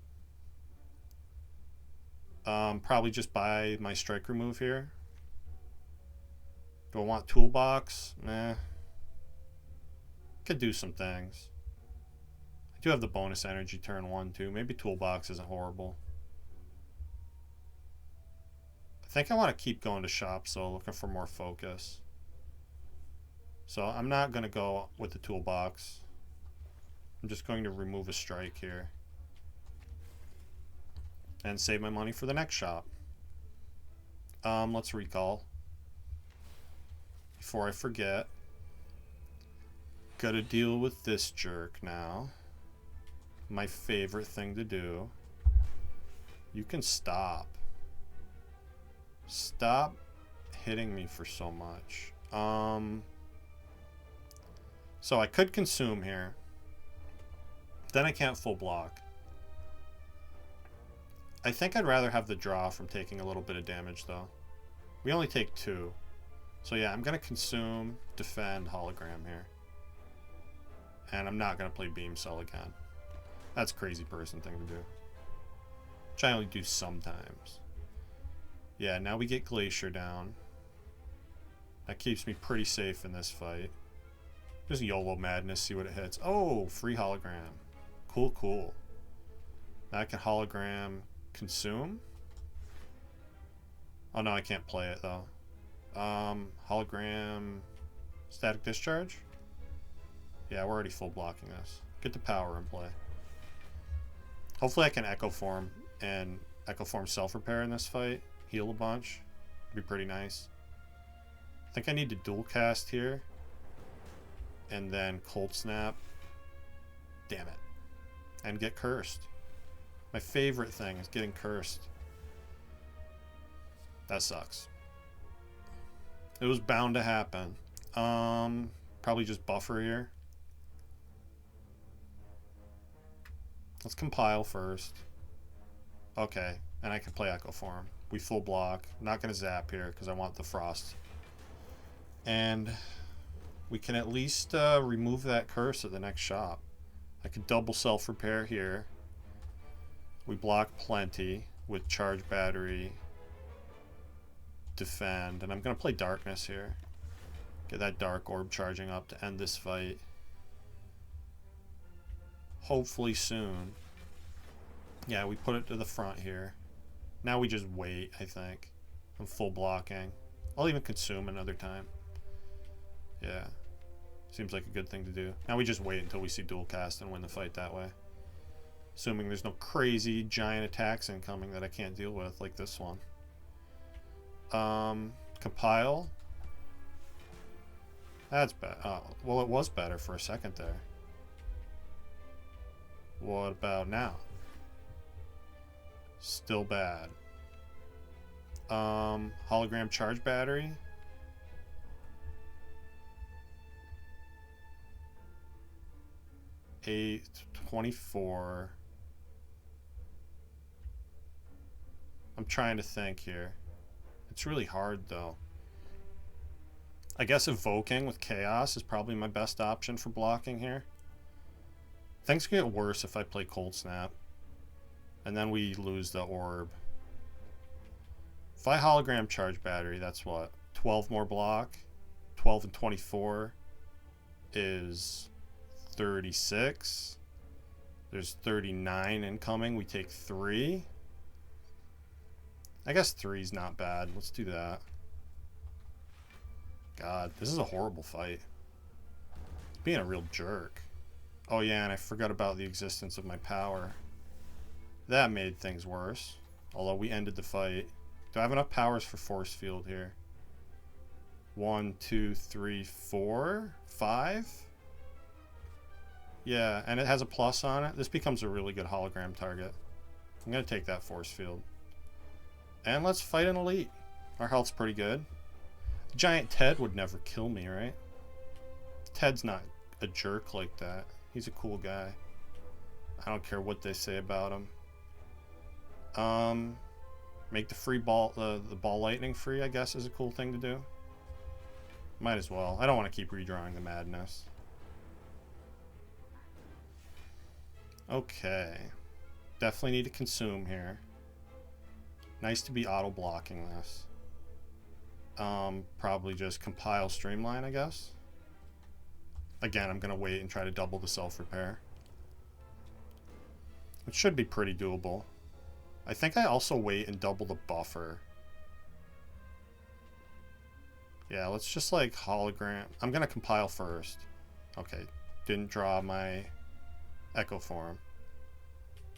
Probably just buy my strike remove here. Do I want toolbox? Nah. Could do some things. I do have the bonus energy turn 1 too. Maybe toolbox isn't horrible. I think I want to keep going to shops, so looking for more focus. So I'm not going to go with the toolbox. I'm just going to remove a strike here. And save my money for the next shop. Let's recall. Before I forget. Gotta deal with this jerk now. My favorite thing to do. You can stop. Stop hitting me for so much. So I could consume here. Then I can't full block. I think I'd rather have the draw from taking a little bit of damage, though. We only take 2. So yeah, I'm going to consume, defend, hologram here. And I'm not going to play beam cell again. That's a crazy person thing to do. Which I only do sometimes. Yeah, now we get Glacier down. That keeps me pretty safe in this fight. Just YOLO madness, see what it hits. Oh, free hologram. Cool, cool. Now I can hologram consume. Oh no, I can't play it though. Hologram static discharge. Yeah, we're already full blocking this. Get the power in play. Hopefully I can Echo Form and Echo Form self-repair in this fight. Heal a bunch. Be pretty nice. I think I need to dual cast here. And then Cold Snap. Damn it. And get cursed. My favorite thing is getting cursed. That sucks. It was bound to happen. Probably just buffer here. Let's compile first. Okay, and I can play Echo Form. We full block. Not going to zap here because I want the frost. And we can at least remove that curse at the next shop. I can double self-repair here. We block plenty with charge battery, defend, and I'm going to play darkness here. Get that dark orb charging up to end this fight. Hopefully soon. Yeah, we put it to the front here. Now we just wait, I think. I'm full blocking. I'll even consume another time. Yeah. Seems like a good thing to do. Now we just wait until we see dual cast and win the fight that way. Assuming there's no crazy giant attacks incoming that I can't deal with, like this one. Compile. That's bad. Oh, well, it was better for a second there. What about now? Still bad. Hologram charge battery. A 24. I'm trying to think here. It's really hard though. I guess evoking with chaos is probably my best option for blocking here. Things get worse if I play Cold Snap. And then we lose the orb. If I hologram Charge Battery, that's what? 12 more block. 12 and 24 is 36. There's 39 incoming. We take 3. I guess 3's not bad. Let's do that. God, this is a horrible fight. Being a real jerk. Oh yeah, and I forgot about the existence of my power. That made things worse. Although we ended the fight. Do I have enough powers for Force Field here? 1, 2, 3, 4, 5? Yeah, and it has a plus on it. This becomes a really good hologram target. I'm going to take that Force Field. And let's fight an elite. Our health's pretty good. Giant Ted would never kill me, right? Ted's not a jerk like that. He's a cool guy. I don't care what they say about him. Make the free ball, the ball lightning free, I guess, is a cool thing to do. Might as well. I don't want to keep redrawing the madness. Okay. Definitely need to consume here. Nice to be auto-blocking this. Probably just compile streamline, I guess. Again, I'm going to wait and try to double the self-repair. It should be pretty doable. I think I also wait and double the buffer. Yeah, let's just like hologram. I'm going to compile first. Okay, didn't draw my echo form.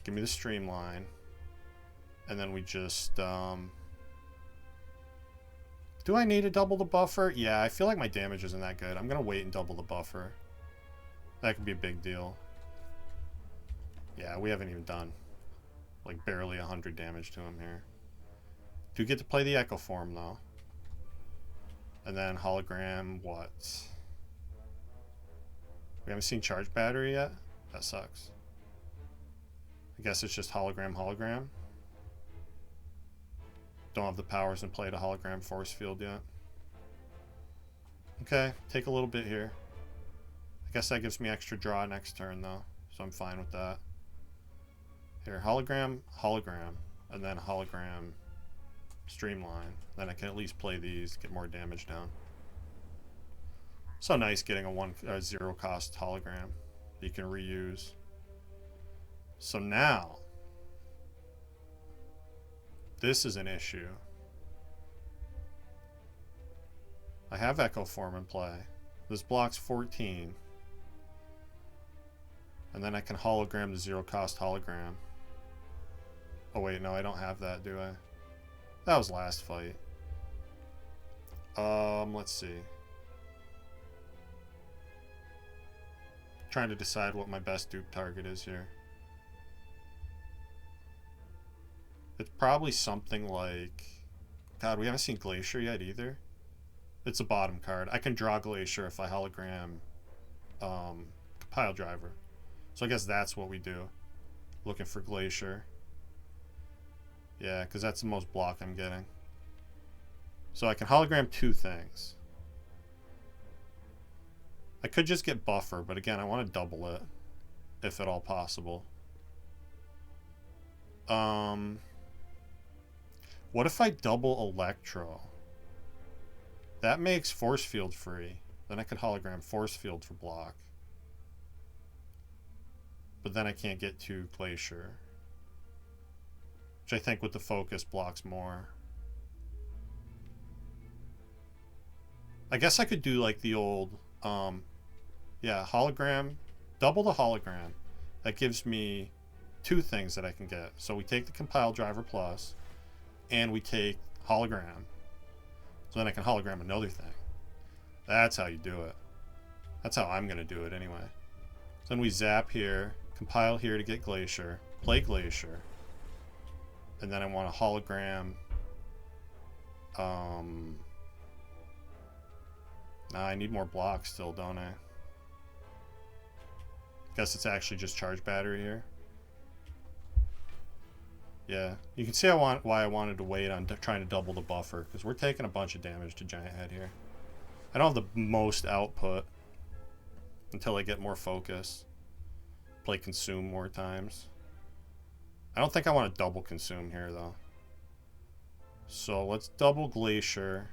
Give me the streamline. And then we just... Do I need to double the buffer? Yeah, I feel like my damage isn't that good. I'm going to wait and double the buffer. That could be a big deal. Yeah, we haven't even done like barely 100 damage to him here. Do get to play the echo form though. And then hologram what? We haven't seen Charge Battery yet? That sucks. I guess it's just hologram. Don't have the powers and play to hologram Force Field yet. Okay, take a little bit here. I guess that gives me extra draw next turn though, so I'm fine with that. Here, hologram, and then hologram streamline. Then I can at least play these, get more damage down. So nice getting a 0 cost hologram that you can reuse. So now, this is an issue. I have Echo Form in play. This blocks 14. And then I can hologram the 0 cost hologram. Oh wait, no, I don't have that, do I? That was last fight. Let's see. Trying to decide what my best dupe target is here. It's probably something like... God, we haven't seen Glacier yet either. It's a bottom card. I can draw Glacier if I hologram Compile Driver. So I guess that's what we do. Looking for Glacier. Yeah, because that's the most block I'm getting. So I can hologram 2 things. I could just get Buffer, but again, I want to double it. If at all possible. What if I double Electro? That makes Force Field free. Then I could hologram Force Field for block. But then I can't get to Glacier. Which I think with the focus blocks more. I guess I could do like the old, yeah, hologram, double the hologram. That gives me 2 things that I can get. So we take the Compile Driver Plus, and we take hologram. So then I can hologram another thing. That's how you do it. That's how I'm going to do it anyway. So then we zap here, compile here to get Glacier, play Glacier. And then I want a hologram. Nah, I need more blocks still, don't I? Guess it's actually just Charge Battery here. Yeah, you can see why I wanted to wait on trying to double the buffer, because we're taking a bunch of damage to Giant Head here. I don't have the most output until I get more focus. Play consume more times. I don't think I want to double consume here though. So let's double glacier.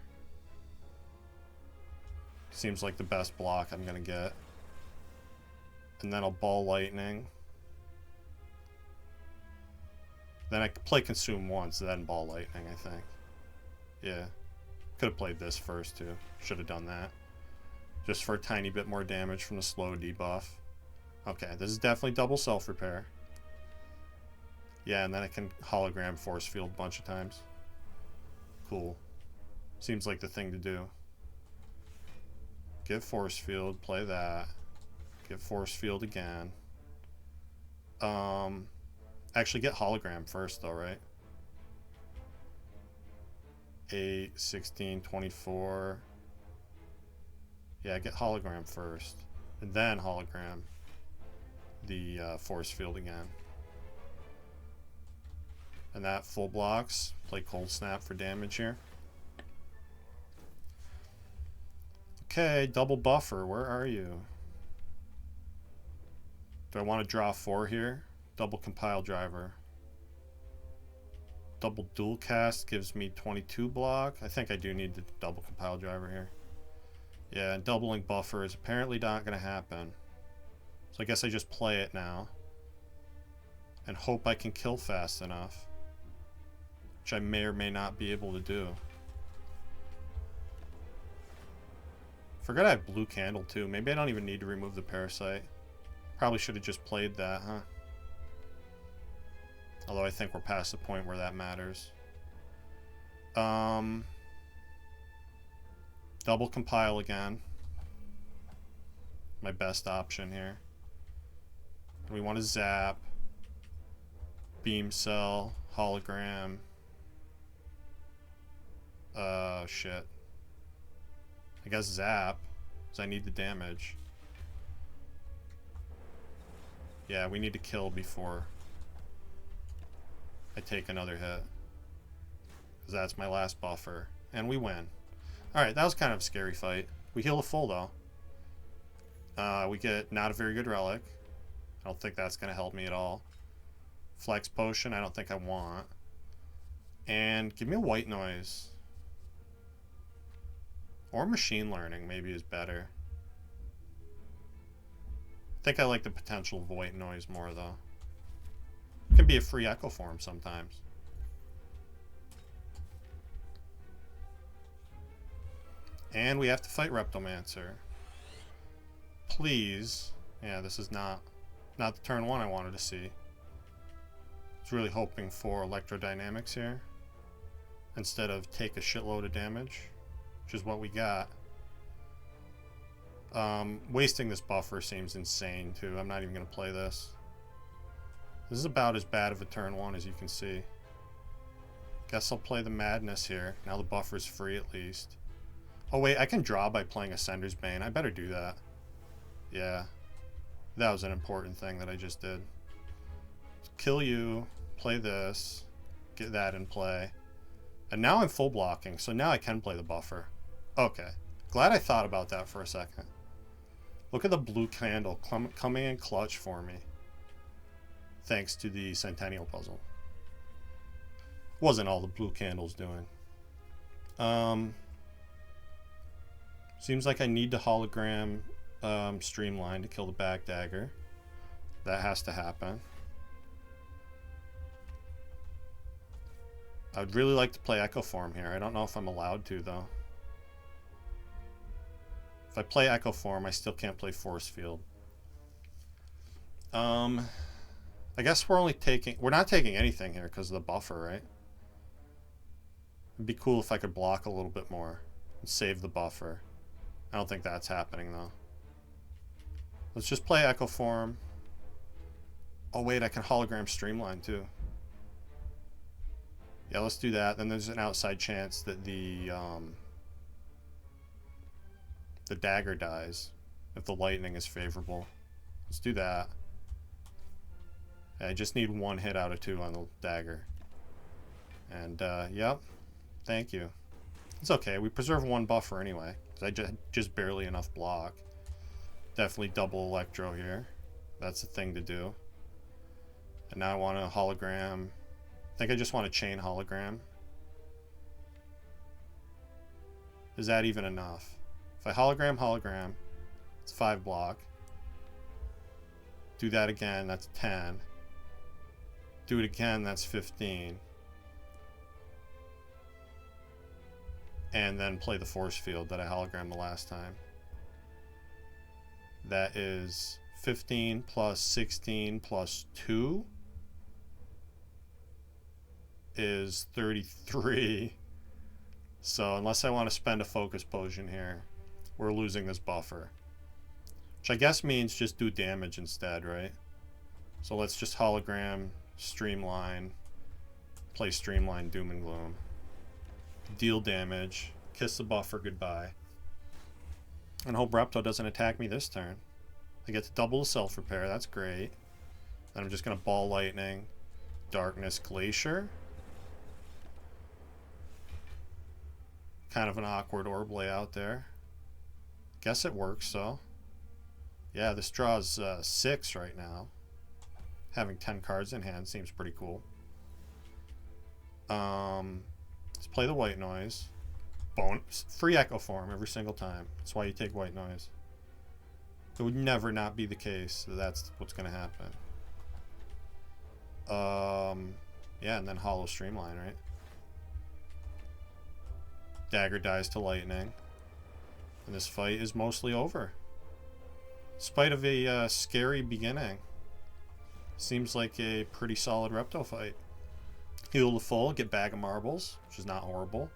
Seems like the best block I'm gonna get. And then I'll ball lightning. Then I play consume once, then ball lightning, I think. Yeah. Could have played this first too. Should have done that. Just for a tiny bit more damage from the slow debuff. Okay, this is definitely double self-repair. Yeah, and then I can hologram force field a bunch of times. Cool. Seems like the thing to do. Get force field, play that. Get force field again. Actually get hologram first though, right? 8, 16, 24. Yeah, get hologram first. And then hologram the force field again. And that full blocks. Play cold snap for damage here. Okay, double buffer. Where are you? Do I want to draw 4 here? Double compile driver. Double dual cast gives me 22 block. I think I do need the double compile driver here. Yeah, and doubling buffer is apparently not going to happen. So I guess I just play it now. And hope I can kill fast enough. Which I may or may not be able to do. Forgot I have blue candle too. Maybe I don't even need to remove the parasite. Probably should have just played that, huh? Although I think we're past the point where that matters. Double compile again. My best option here. We want to zap. Beam cell. Hologram. Shit. I guess zap, because I need the damage. Yeah, we need to kill before I take another hit. Because that's my last buffer. And we win. Alright, that was kind of a scary fight. We heal a full, though. We get not a very good relic. I don't think that's going to help me at all. Flex potion, I don't think I want. And give me a white noise. Or machine learning maybe is better. I think I like the potential of white noise more, though. It can be a free echo form sometimes. And we have to fight Reptomancer. Please. Yeah, this is not the turn 1 I wanted to see. I was really hoping for electrodynamics here. Instead of take a shitload of damage. Which is what we got. Wasting this buffer seems insane too. I'm not even going to play this. This is about as bad of a turn 1 as you can see. Guess I'll play the madness here. Now the buffer's free at least. Oh wait, I can draw by playing Ascender's Bane. I better do that. Yeah. That was an important thing that I just did. Kill you, play this, get that in play. And now I'm full blocking, so now I can play the buffer. Okay. Glad I thought about that for a second. Look at the blue candle coming in clutch for me. Thanks to the Centennial puzzle. Wasn't all the blue candles doing. Seems like I need to hologram Streamline to kill the back dagger. That has to happen. I would really like to play Echo Form here. I don't know if I'm allowed to, though. If I play Echo Form, I still can't play Force Field. I guess we're not taking anything here because of the buffer, right? It'd be cool if I could block a little bit more and save the buffer. I don't think that's happening, though. Let's just play Echo Form. Oh, wait, I can hologram Streamline, too. Yeah, let's do that. Then there's an outside chance that the dagger dies if the lightning is favorable. Let's do that. I just need 1 hit out of 2 on the dagger. And, yep. Thank you. It's okay. We preserve one buffer anyway. I just barely enough block. Definitely double electro here. That's the thing to do. And now I want a hologram. I think I just want a chain hologram. Is that even enough? If I hologram, it's 5 block. Do that again, that's 10. Do it again, that's 15. And then play the force field that I hologrammed the last time. That is 15 plus 16 plus 2 is 33. So unless I want to spend a focus potion here, we're losing this buffer. Which I guess means just do damage instead, right? So let's just hologram, streamline, play streamline doom and gloom. Deal damage, kiss the buffer goodbye. And hope Repto doesn't attack me this turn. I get to double the self-repair, that's great. Then I'm just going to ball lightning, darkness, glacier. Kind of an awkward orb layout there. Guess it works, so. Yeah, this draws 6 right now. Having 10 cards in hand seems pretty cool. Let's play the white noise. Bonus. Free echo form every single time. That's why you take white noise. It would never not be the case. So that's what's going to happen. Yeah, and then hollow streamline, right? Dagger dies to lightning. And this fight is mostly over. In spite of a scary beginning. Seems like a pretty solid Repto fight. Heal to full, get bag of marbles, which is not horrible.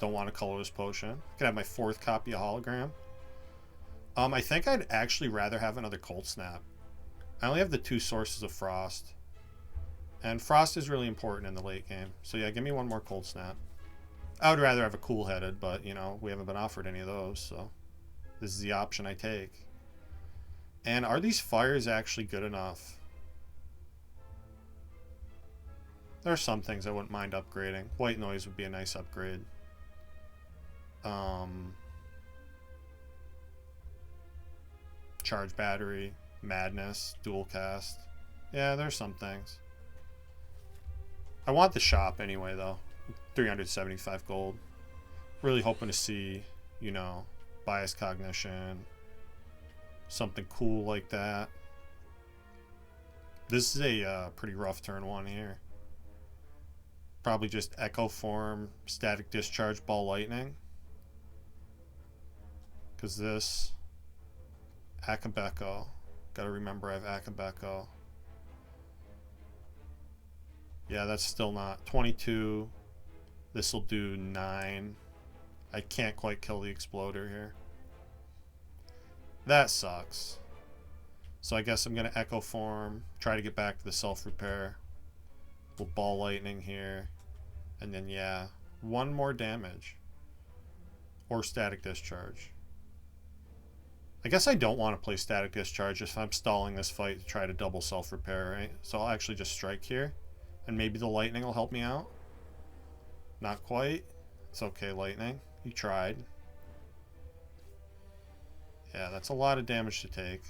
Don't want a colorless potion. Could have my 4th copy of hologram. I think I'd actually rather have another cold snap. I only have the 2 sources of frost. And frost is really important in the late game. So yeah, give me one more cold snap. I would rather have a cool headed, but you know, we haven't been offered any of those, so this is the option I take. And are these fires actually good enough? There are some things I wouldn't mind upgrading. White noise would be a nice upgrade. Charge battery, madness, dual cast. Yeah, there's some things. I want the shop anyway, though. 375 gold. Really hoping to see, you know, bias cognition. Something cool like that. This is a pretty rough turn 1 here. Probably just echo form, static discharge, ball lightning. Because this Akabeko. Gotta remember I have Akabeko. Yeah, that's still not 22. This will do 9. I can't quite kill the exploder here. That sucks. So I guess I'm gonna echo form, try to get back to the self-repair. We'll ball lightning here. And then yeah, 1 more damage. Or static discharge. I guess I don't want to play static discharge if I'm stalling this fight to try to double self-repair, right? So I'll actually just strike here. And maybe the lightning will help me out. Not quite. It's okay, lightning. You tried. Yeah, that's a lot of damage to take.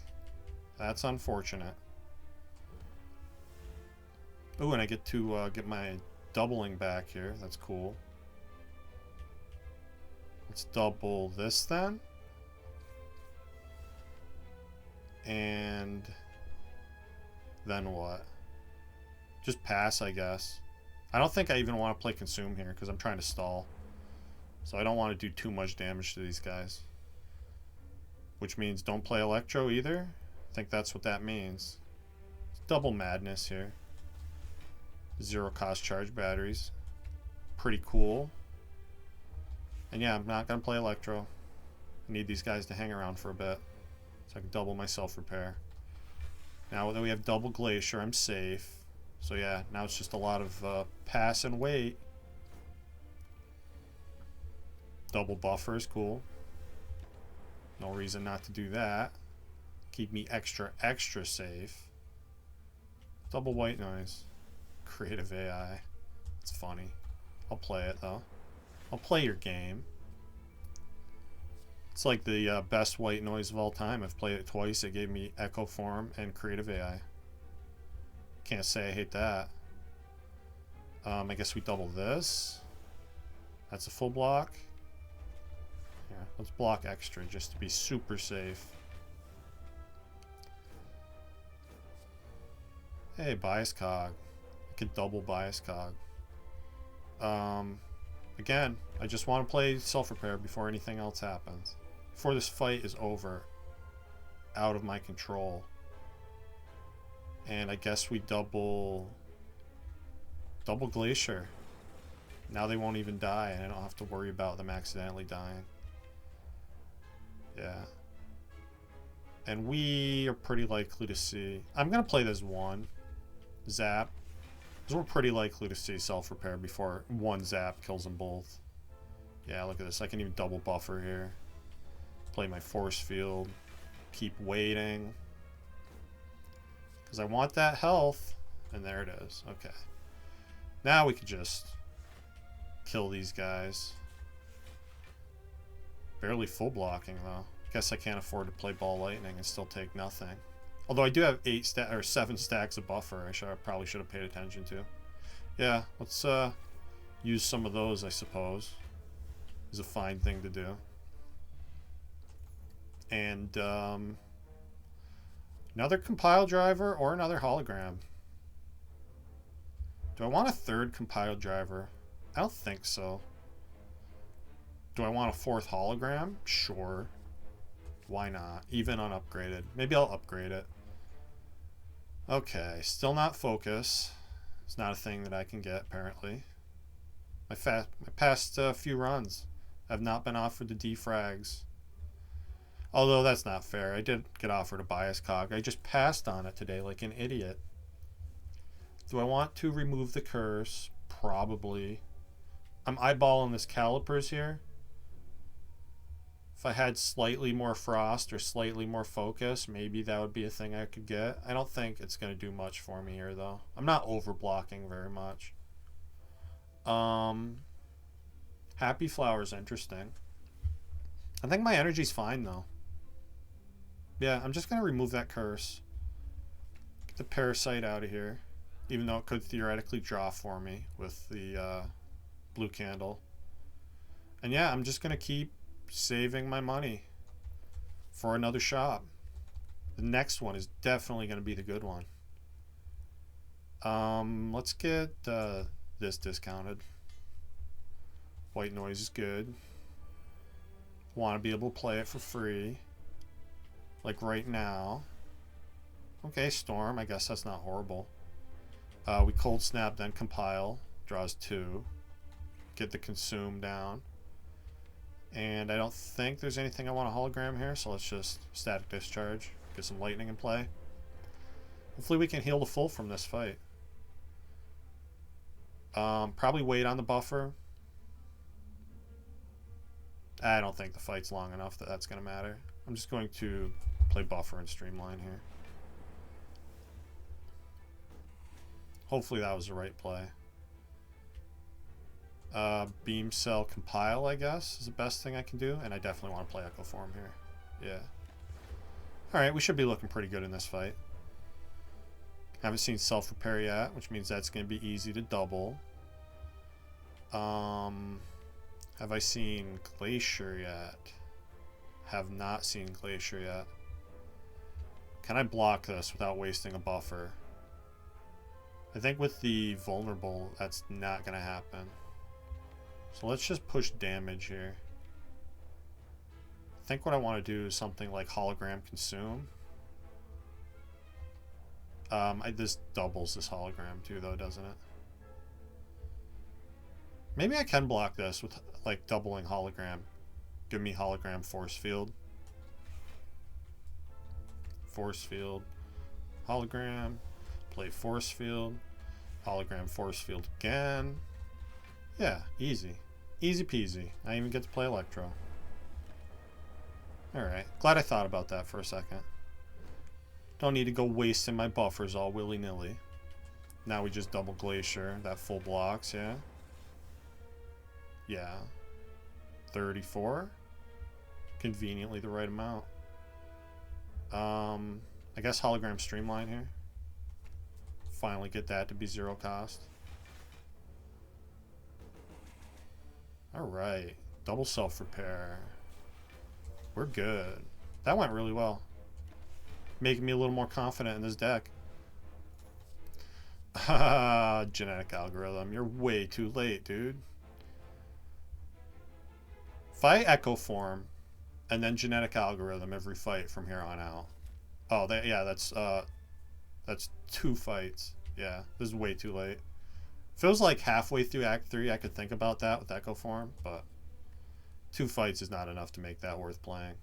That's unfortunate. Ooh, and I get to get my doubling back here. That's cool. Let's double this then. And then what? Just pass, I guess. I don't think I even want to play consume here because I'm trying to stall. So I don't want to do too much damage to these guys. Which means don't play electro either. I think that's what that means. It's double madness here. 0 cost charge batteries. Pretty cool. And yeah, I'm not going to play electro. I need these guys to hang around for a bit. So I can double my self-repair. Now that we have double glacier, I'm safe. So yeah, now it's just a lot of pass and wait. Double buffer is cool. No reason not to do that. Keep me extra safe. Double white noise. Creative AI. It's funny. I'll play it though. I'll play your game. It's like the best white noise of all time. I've played it twice. It gave me Echo Form and Creative AI. Can't say I hate that. I guess we double this. That's a full block. Yeah, let's block extra just to be super safe. Hey, bias cog. I could double bias cog. Again, I just want to play self-repair before anything else happens. Before this fight is over. Out of my control. And I guess we double Glacier. Now they won't even die, and I don't have to worry about them accidentally dying. Yeah. And we are pretty likely to see... I'm going to play this one. Zap. Because we're pretty likely to see self-repair before one zap kills them both. Yeah, look at this. I can even double buffer here. Play my force field. Keep waiting. Because I want that health. And there it is. Okay. Now we can just kill these guys. Barely full blocking, though. Guess I can't afford to play Ball Lightning and still take nothing. Although I do have 7 stacks of buffer I probably should have paid attention to. Yeah, let's use some of those, I suppose. Is a fine thing to do. And another compile driver or another hologram. Do I want a third compile driver? I don't think so. Do I want a 4th hologram? Sure. Why not? Even unupgraded. Maybe I'll upgrade it. Okay, still not focus. It's not a thing that I can get, apparently. My past few runs have not been offered the defrags. Although that's not fair. I did get offered a bias cog. I just passed on it today like an idiot. Do I want to remove the curse? Probably. I'm eyeballing this calipers here. If I had slightly more frost or slightly more focus, maybe that would be a thing I could get. I don't think it's going to do much for me here, though. I'm not over blocking very much. Happy Flower's interesting. I think my energy's fine, though. Yeah, I'm just going to remove that curse. Get the parasite out of here. Even though it could theoretically draw for me with the blue candle. And yeah, I'm just going to keep saving my money for another shop. The next one is definitely going to be the good one. Let's get this discounted. White noise is good. Want to be able to play it for free. Like right now. Okay, Storm. I guess that's not horrible. We cold snap, then compile. Draws 2. Get the consume down. And I don't think there's anything I want a hologram here, so let's just static discharge. Get some lightning in play. Hopefully we can heal the full from this fight. Probably wait on the buffer. I don't think the fight's long enough that that's going to matter. I'm just going to play buffer and streamline here. Hopefully that was the right play. Beam cell compile, I guess, is the best thing I can do. And I definitely want to play Echo Form here. Yeah. Alright, we should be looking pretty good in this fight. Haven't seen self-repair yet, which means that's going to be easy to double. Have I seen Glacier yet? Have not seen Glacier yet. Can I block this without wasting a buffer? I think with the vulnerable, that's not going to happen. So let's just push damage here. I think what I want to do is something like hologram consume. This doubles this hologram too, though, doesn't it? Maybe I can block this with like doubling hologram. Give me hologram force field. Force field. Hologram. Play force field. Hologram force field again. Yeah, easy. Easy peasy. I even get to play Electro. Alright. Glad I thought about that for a second. Don't need to go wasting my buffers all willy-nilly. Now we just double Glacier. That full blocks, yeah? Yeah. 34. Conveniently the right amount. I guess hologram streamline here. Finally get that to be 0 cost. Alright. Double self-repair. We're good. That went really well. Making me a little more confident in this deck. Genetic algorithm. You're way too late, dude. Fight Echo Form, and then genetic algorithm every fight from here on out. Oh, yeah, that's 2 fights. Yeah, this is way too late. Feels like halfway through Act 3 I could think about that with Echo Form, but 2 fights is not enough to make that worth playing.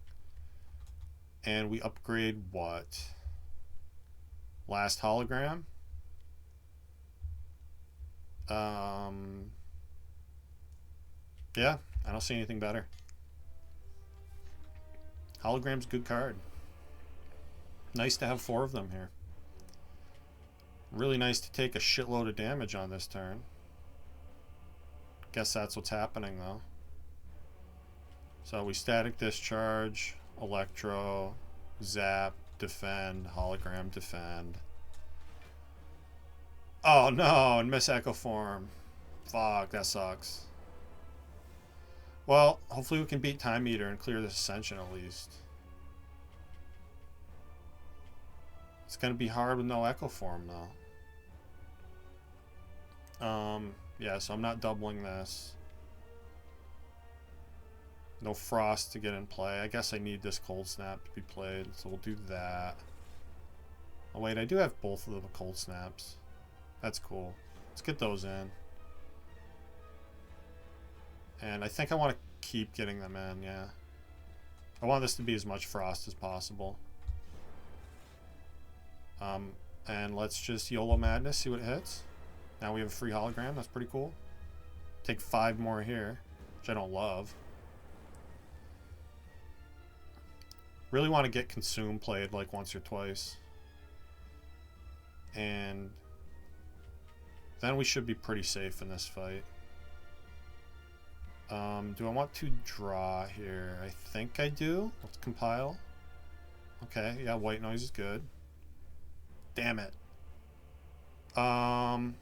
And we upgrade what? Last hologram? Yeah, I don't see anything better. Hologram's a good card. Nice to have 4 of them here. Really nice to take a shitload of damage on this turn. Guess that's what's happening though. So we static discharge, electro, zap, defend, hologram, defend. Oh no, and miss Echo Form. Fuck, that sucks. Well, hopefully we can beat Time Eater and clear this Ascension at least. It's gonna be hard with no Echo Form though. Yeah, so I'm not doubling this. No Frost to get in play. I guess I need this Cold Snap to be played, so we'll do that. Oh wait, I do have both of the Cold Snaps. That's cool. Let's get those in. And I think I want to keep getting them in, yeah. I want this to be as much Frost as possible. And let's just YOLO Madness, see what it hits. Now we have a free hologram, that's pretty cool. Take 5 more here, which I don't love. Really want to get Consume played like once or twice. And then we should be pretty safe in this fight. Do I want to draw here? I think I do. Let's compile. Okay, yeah, white noise is good. Damn it. I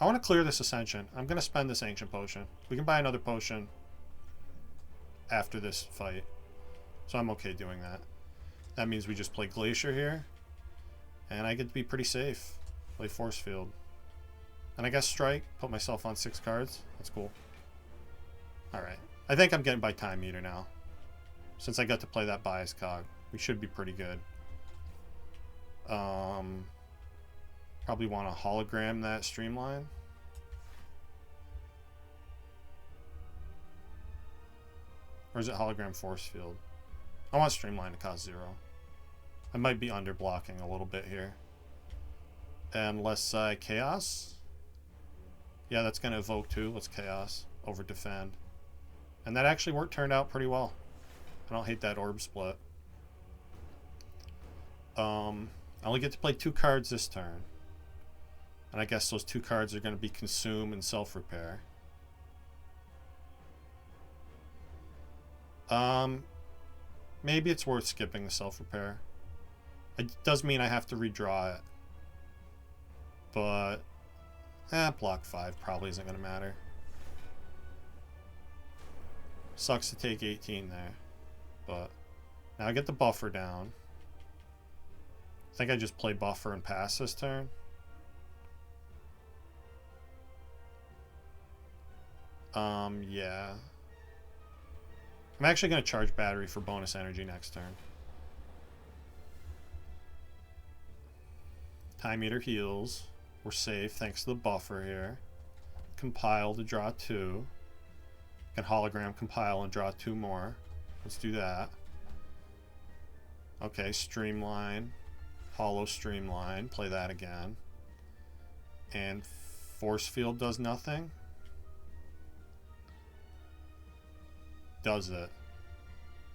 want to clear this Ascension. I'm going to spend this Ancient Potion. We can buy another potion after this fight. So I'm okay doing that. That means we just play Glacier here. And I get to be pretty safe. Play Force Field. And I guess Strike. Put myself on 6 cards. That's cool. Alright. I think I'm getting by Time Meter now. Since I got to play that Bias Cog. We should be pretty good. Probably want to hologram that Streamline. Or is it hologram Force Field? I want Streamline to cost 0. I might be under blocking a little bit here. And let's Chaos. Yeah, that's going to evoke too. Let's Chaos over Defend. And that actually turned out pretty well. I don't hate that Orb split. I only get to play 2 cards this turn. And I guess those 2 cards are going to be Consume and Self-Repair. Maybe it's worth skipping the Self-Repair. It does mean I have to redraw it. But, block 5 probably isn't going to matter. Sucks to take 18 there. But, now I get the buffer down. I think I just play buffer and pass this turn. Yeah. I'm actually going to charge battery for bonus energy next turn. Time Meter heals. We're safe thanks to the buffer here. Compile to draw 2. Can hologram compile and draw 2 more. Let's do that. Okay, Streamline. Hollow Streamline. Play that again. And Force Field does nothing. Does it?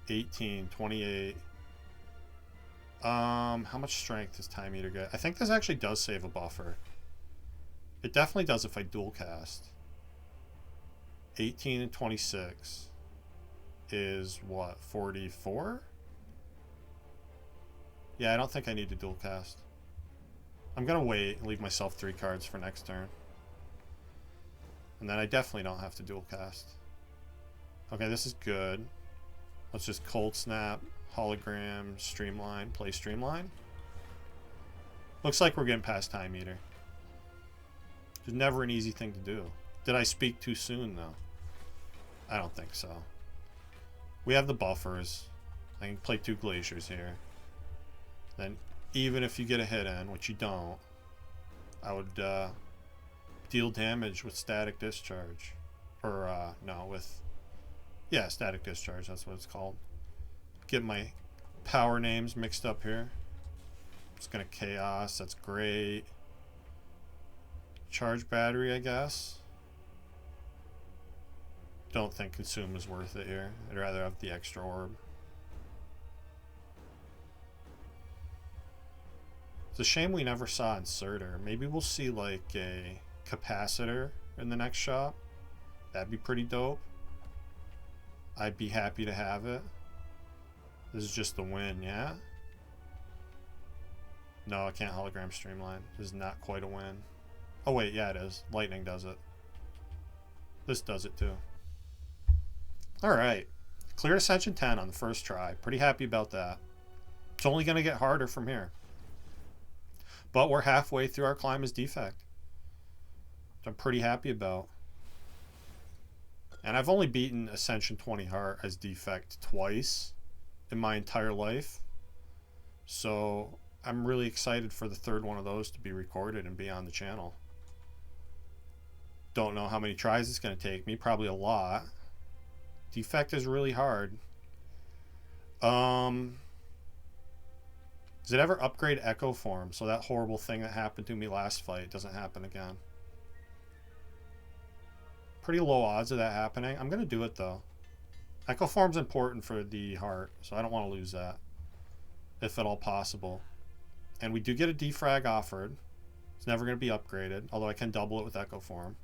18, 28. How much strength does Time Eater get? I think this actually does save a buffer. It definitely does if I dual cast. 18 and 26 is what, 44? Yeah, I don't think I need to dual cast. I'm gonna wait and leave myself 3 cards for next turn. And then I definitely don't have to dual cast. Okay, this is good. Let's just cold snap, hologram, streamline, play streamline. Looks like we're getting past Time Eater. It's never an easy thing to do. Did I speak too soon though? I don't think so. We have the buffers. I can play 2 glaciers here. Then even if you get a hit in, which you don't, I would deal damage with static discharge. Or no, with, yeah, static discharge, that's what it's called. Get my power names mixed up here. Just gonna chaos, that's great. Charge battery, I guess. Don't think consume is worth it here. I'd rather have the extra orb. It's a shame we never saw inserter. Maybe we'll see like a capacitor in the next shop. That'd be pretty dope. I'd be happy to have it. This is just the win, yeah? No, I can't hologram streamline. This is not quite a win. Oh wait, yeah it is. Lightning does it. This does it too. Alright. Clear Ascension 10 on the first try. Pretty happy about that. It's only going to get harder from here. But we're halfway through our climb as Defect. Which I'm pretty happy about. And I've only beaten Ascension 20 Heart as Defect twice in my entire life. So I'm really excited for the third one of those to be recorded and be on the channel. Don't know how many tries it's going to take me. Probably a lot. Defect is really hard. Does it ever upgrade Echo Form so that horrible thing that happened to me last fight doesn't happen again? Pretty low odds of that happening. I'm going to do it though. Echo Form's important for the heart, so I don't want to lose that. If at all possible. And we do get a defrag offered. It's never going to be upgraded, although I can double it with Echo Form.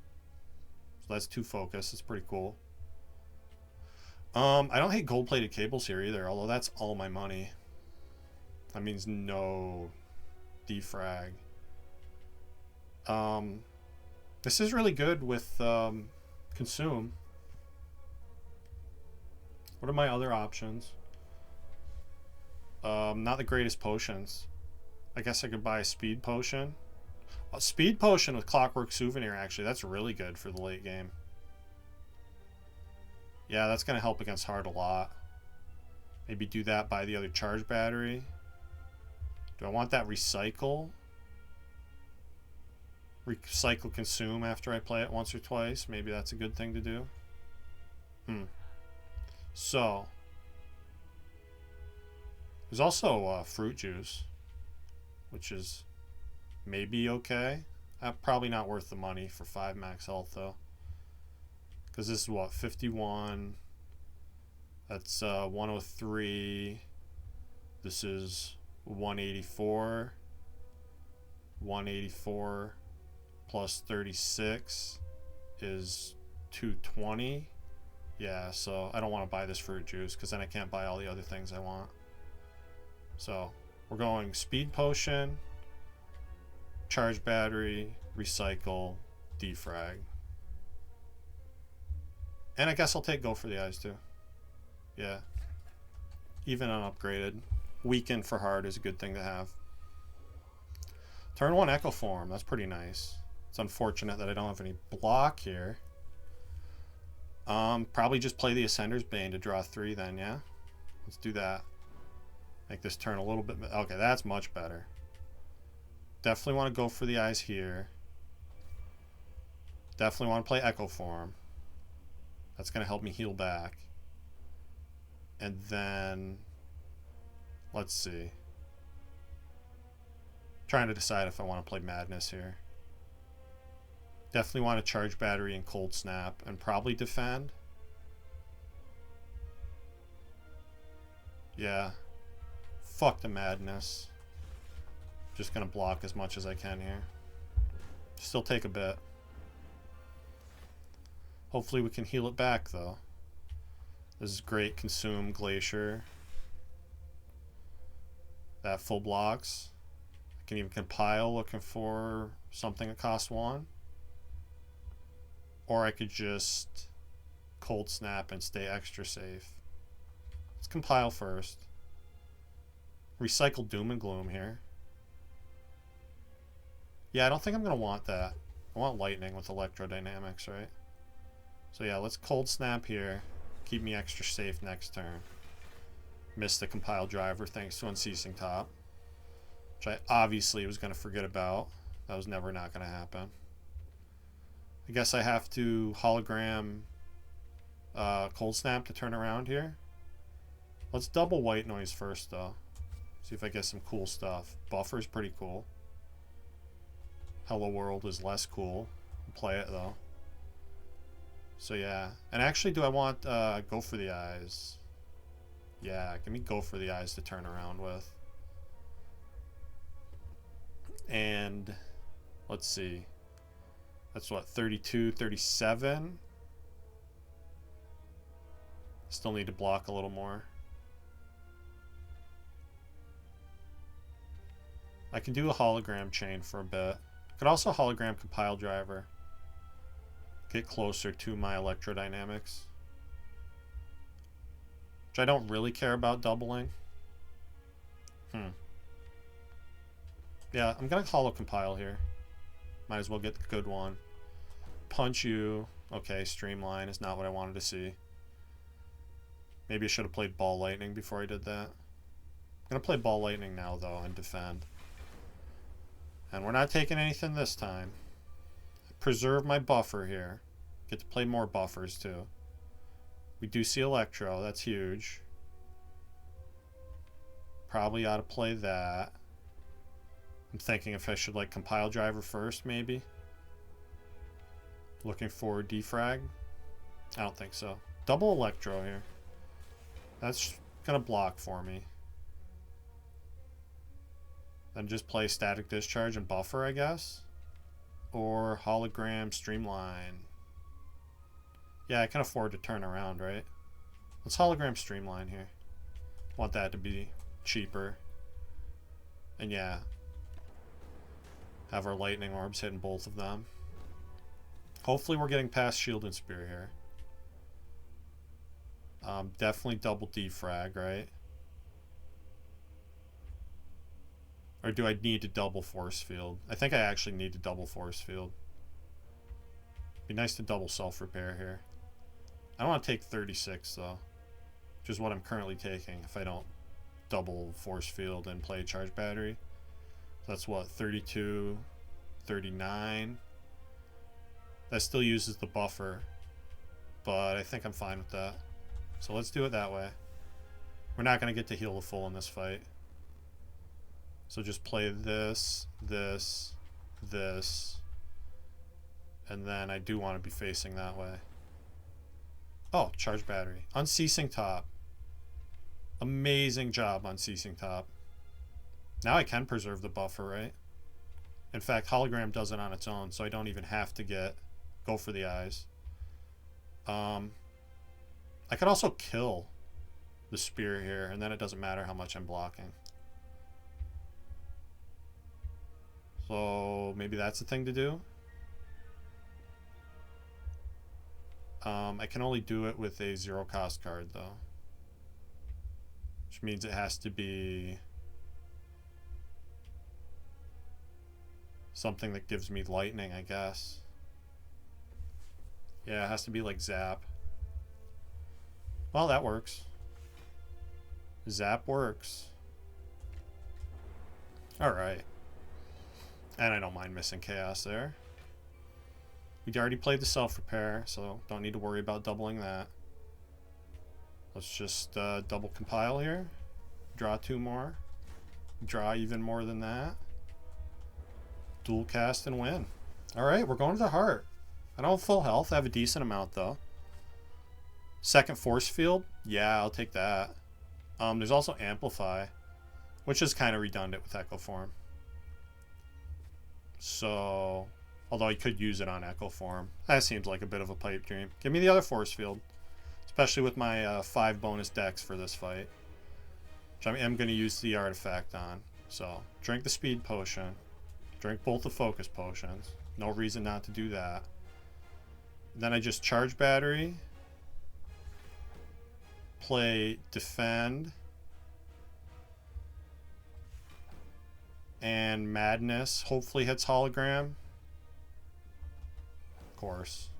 So that's 2 focus. It's pretty cool. I don't hate gold-plated cables here either, although that's all my money. That means no defrag. This is really good with consume. What are my other options? Not the greatest potions. I guess I could buy a speed potion. A speed potion with Clockwork Souvenir, actually. That's really good for the late game. Yeah, that's going to help against hard a lot. Maybe do that, buy the other charge battery. Do I want that recycle? Recycle consume after I play it once or twice. Maybe that's a good thing to do. So. There's also fruit juice. Which is maybe okay. Probably not worth the money for 5 max health though. Because this is what, 51. That's 103. This is 184. 184 plus 36 is 220. Yeah, so I don't want to buy this fruit juice because then I can't buy all the other things I want. So we're going speed potion, charge battery, recycle, defrag. And I guess I'll take go for the eyes too. Yeah. Even unupgraded. Weaken for hard is a good thing to have. Turn 1 Echo Form. That's pretty nice. It's unfortunate that I don't have any block here. Probably just play the Ascender's Bane to draw 3 then, yeah? Let's do that. Make this turn a little bit... Okay, that's much better. Definitely want to go for the eyes here. Definitely want to play Echo Form. That's going to help me heal back. And then... Let's see. Trying to decide if I want to play Madness here. Definitely want to charge battery and cold snap. And probably defend. Yeah. Fuck the Madness. Just going to block as much as I can here. Still take a bit. Hopefully we can heal it back, though. This is great. Consume Glacier. That full blocks. I can even compile looking for something that costs 1. Or I could just cold snap and stay extra safe. Let's compile first. Recycle Doom and Gloom here. Yeah, I don't think I'm going to want that. I want lightning with electrodynamics, right? So yeah, let's cold snap here. Keep me extra safe next turn. Missed the compile driver thanks to Unceasing Top, which I obviously was going to forget about. That was never not going to happen. I guess I have to hologram cold snap to turn around here. Let's double white noise first, though. See if I get some cool stuff. Buffer's pretty cool. Hello World is less cool. I'll play it, though. So yeah. And actually, do I want Go for the Eyes? Yeah, give me Go for the Eyes to turn around with. And let's see. That's what, 32, 37? Still need to block a little more. I can do a hologram chain for a bit. Could also hologram compile driver. Get closer to my electrodynamics. Which I don't really care about doubling. Yeah, I'm gonna holo compile here. Might as well get the good one. Punch you. Okay, streamline is not what I wanted to see. Maybe I should have played Ball Lightning before I did that. I'm gonna play Ball Lightning now, though, and defend. And we're not taking anything this time. Preserve my buffer here. Get to play more buffers, too. We do see Electro. That's huge. Probably ought to play that. I'm thinking if I should, like, compile driver first, maybe. Looking for defrag. I don't think so. Double Electro here. That's gonna block for me. Then just play Static Discharge and buffer, I guess. Or hologram streamline. Yeah, I can afford to turn around, right? Let's hologram streamline here. Want that to be cheaper. And yeah. Have our lightning orbs hitting both of them. Hopefully we're getting past Shield and Spear here. Definitely double defrag, right? Or do I need to double force field? I think I actually need to double force field. Be nice to double self-repair here. I don't want to take 36, though. Which is what I'm currently taking if I don't double force field and play charge battery. That's what, 32, 39. That still uses the buffer, but I think I'm fine with that. So let's do it that way. We're not going to get to heal the full in this fight. So just play this, this, this, and then I do want to be facing that way. Oh, charge battery. Unceasing Top. Amazing job, Unceasing Top. Now I can preserve the buffer, right? In fact, hologram does it on its own, so I don't even have to go for the eyes. I could also kill the spear here, and then it doesn't matter how much I'm blocking. So maybe that's the thing to do. I can only do it with a 0 cost card, though. Which means it has to be something that gives me lightning, I guess. Yeah, it has to be like Zap. Well, that works. Zap works. Alright. And I don't mind missing Chaos there. We already played the self-repair, so don't need to worry about doubling that. Let's just double compile here. Draw 2 more. Draw even more than that. Dual cast and win. Alright, we're going to the heart. I don't have full health. I have a decent amount, though. Second force field? Yeah, I'll take that. There's also Amplify, which is kind of redundant with Echo Form. So, Although I could use it on Echo Form. That seems like a bit of a pipe dream. Give me the other force field. Especially with my 5 bonus decks for this fight. Which I am going to use the artifact on. So, drink the speed potion. Drink both the focus potions. No reason not to do that. Then I just charge battery. Play defend. And madness hopefully hits hologram. Of course.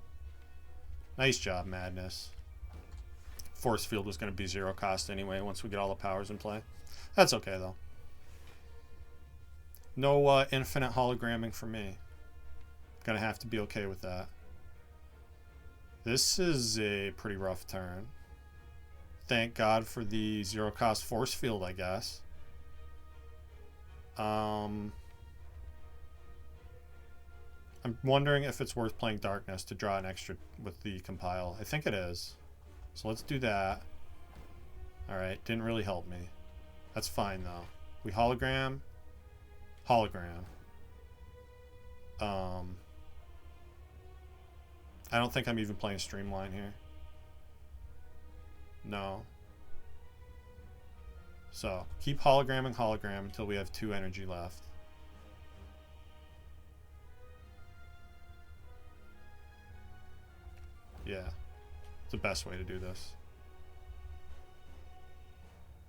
Nice job, madness. Force field was going to be 0 cost anyway once we get all the powers in play. That's okay though. No infinite hologramming for me. Gonna have to be okay with that. This is a pretty rough turn. Thank God for the 0 cost force field, I guess. I'm wondering if it's worth playing darkness to draw an extra with the compile. I think it is. So let's do that. Alright, didn't really help me. That's fine though. We hologram. Hologram. I don't think I'm even playing Streamline here. No. So, keep hologramming hologram until we have 2 energy left. Yeah. It's the best way to do this.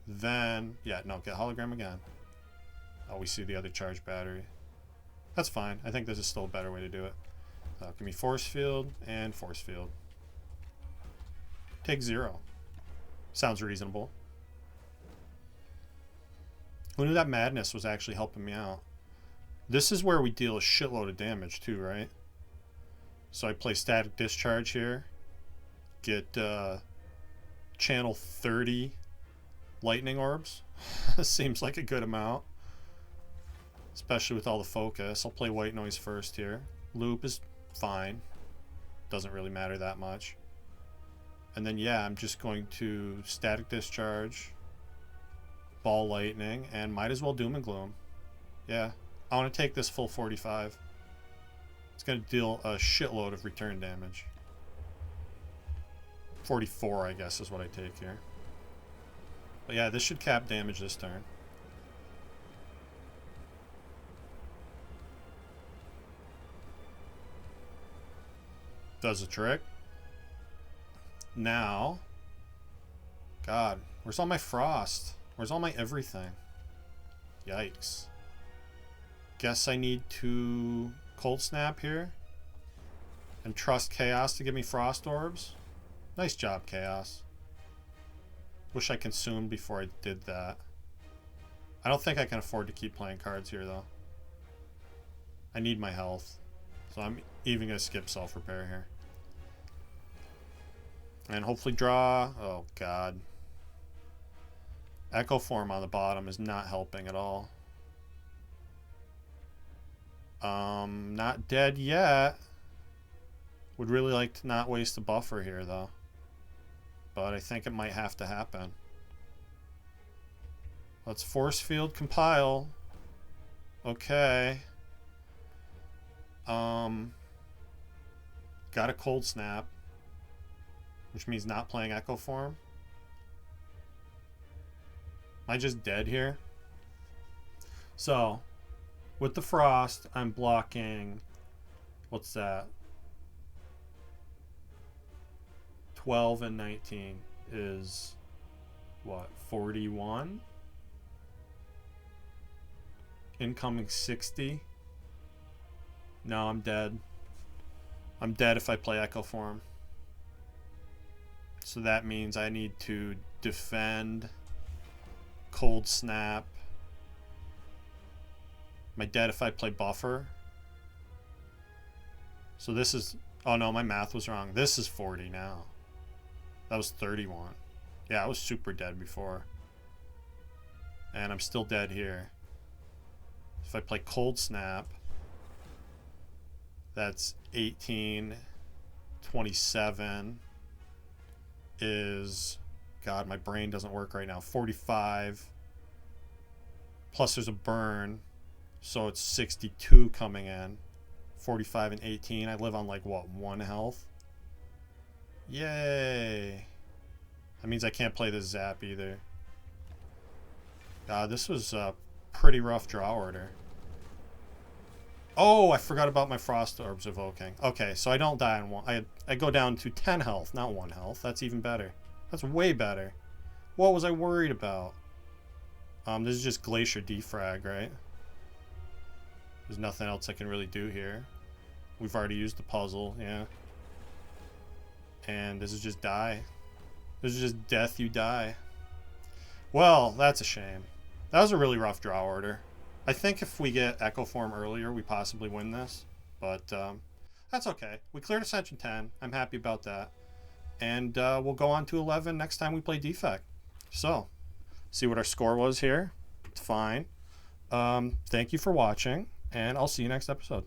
Then, yeah, no, get hologram again. Oh, we see the other charge battery. That's fine. I think this is still a better way to do it. Give me force field and force field. Take 0. Sounds reasonable. Who knew that madness was actually helping me out? This is where we deal a shitload of damage too, right? So I play static discharge here. Get channel 30 lightning orbs. Seems like a good amount. Especially with all the focus. I'll play white noise first here. Loop is fine. Doesn't really matter that much. And then yeah, I'm just going to static discharge, ball lightning, and might as well doom and gloom. Yeah, I want to take this full 45. It's going to deal a shitload of return damage. 44, I guess, is what I take here. But yeah, this should cap damage this turn. Does the trick. Now, God, where's all my frost? Where's all my everything? Yikes. Guess I need to cold snap here and trust chaos to give me frost orbs. Nice job, chaos. Wish I consumed before I did that. I don't think I can afford to keep playing cards here though. I need my health. So I'm even going to skip self-repair here. And hopefully draw... Oh, God. Echo Form on the bottom is not helping at all. Not dead yet. Would really like to not waste a buffer here, though. But I think it might have to happen. Let's force field compile. Okay. Got a cold snap, which means not playing Echo Form. Am I just dead here? So, with the frost, I'm blocking, what's that? 12 and 19 is, what, 41? Incoming 60? No, I'm dead. I'm dead if I play Echo Form. So that means I need to defend, cold snap. Am I dead if I play buffer? So this is... Oh no, my math was wrong. This is 40 now. That was 31. Yeah, I was super dead before. And I'm still dead here. If I play cold snap, that's 18, 27 is, God, my brain doesn't work right now, 45, plus there's a burn, so it's 62 coming in, 45 and 18. I live on like, what, 1 health? Yay. That means I can't play this Zap either. This was a pretty rough draw order. Oh, I forgot about my Frost Orbs evoking. Okay, so I don't die on 1. I go down to 10 health, not 1 health. That's even better. That's way better. What was I worried about? This is just Glacier Defrag, right? There's nothing else I can really do here. We've already used the puzzle, yeah. And this is just die. This is just death, you die. Well, that's a shame. That was a really rough draw order. I think if we get Echo Form earlier, we possibly win this. But that's okay. We cleared Ascension 10. I'm happy about that. And we'll go on to 11 next time we play Defect. So, see what our score was here. It's fine. Thank you for watching, and I'll see you next episode.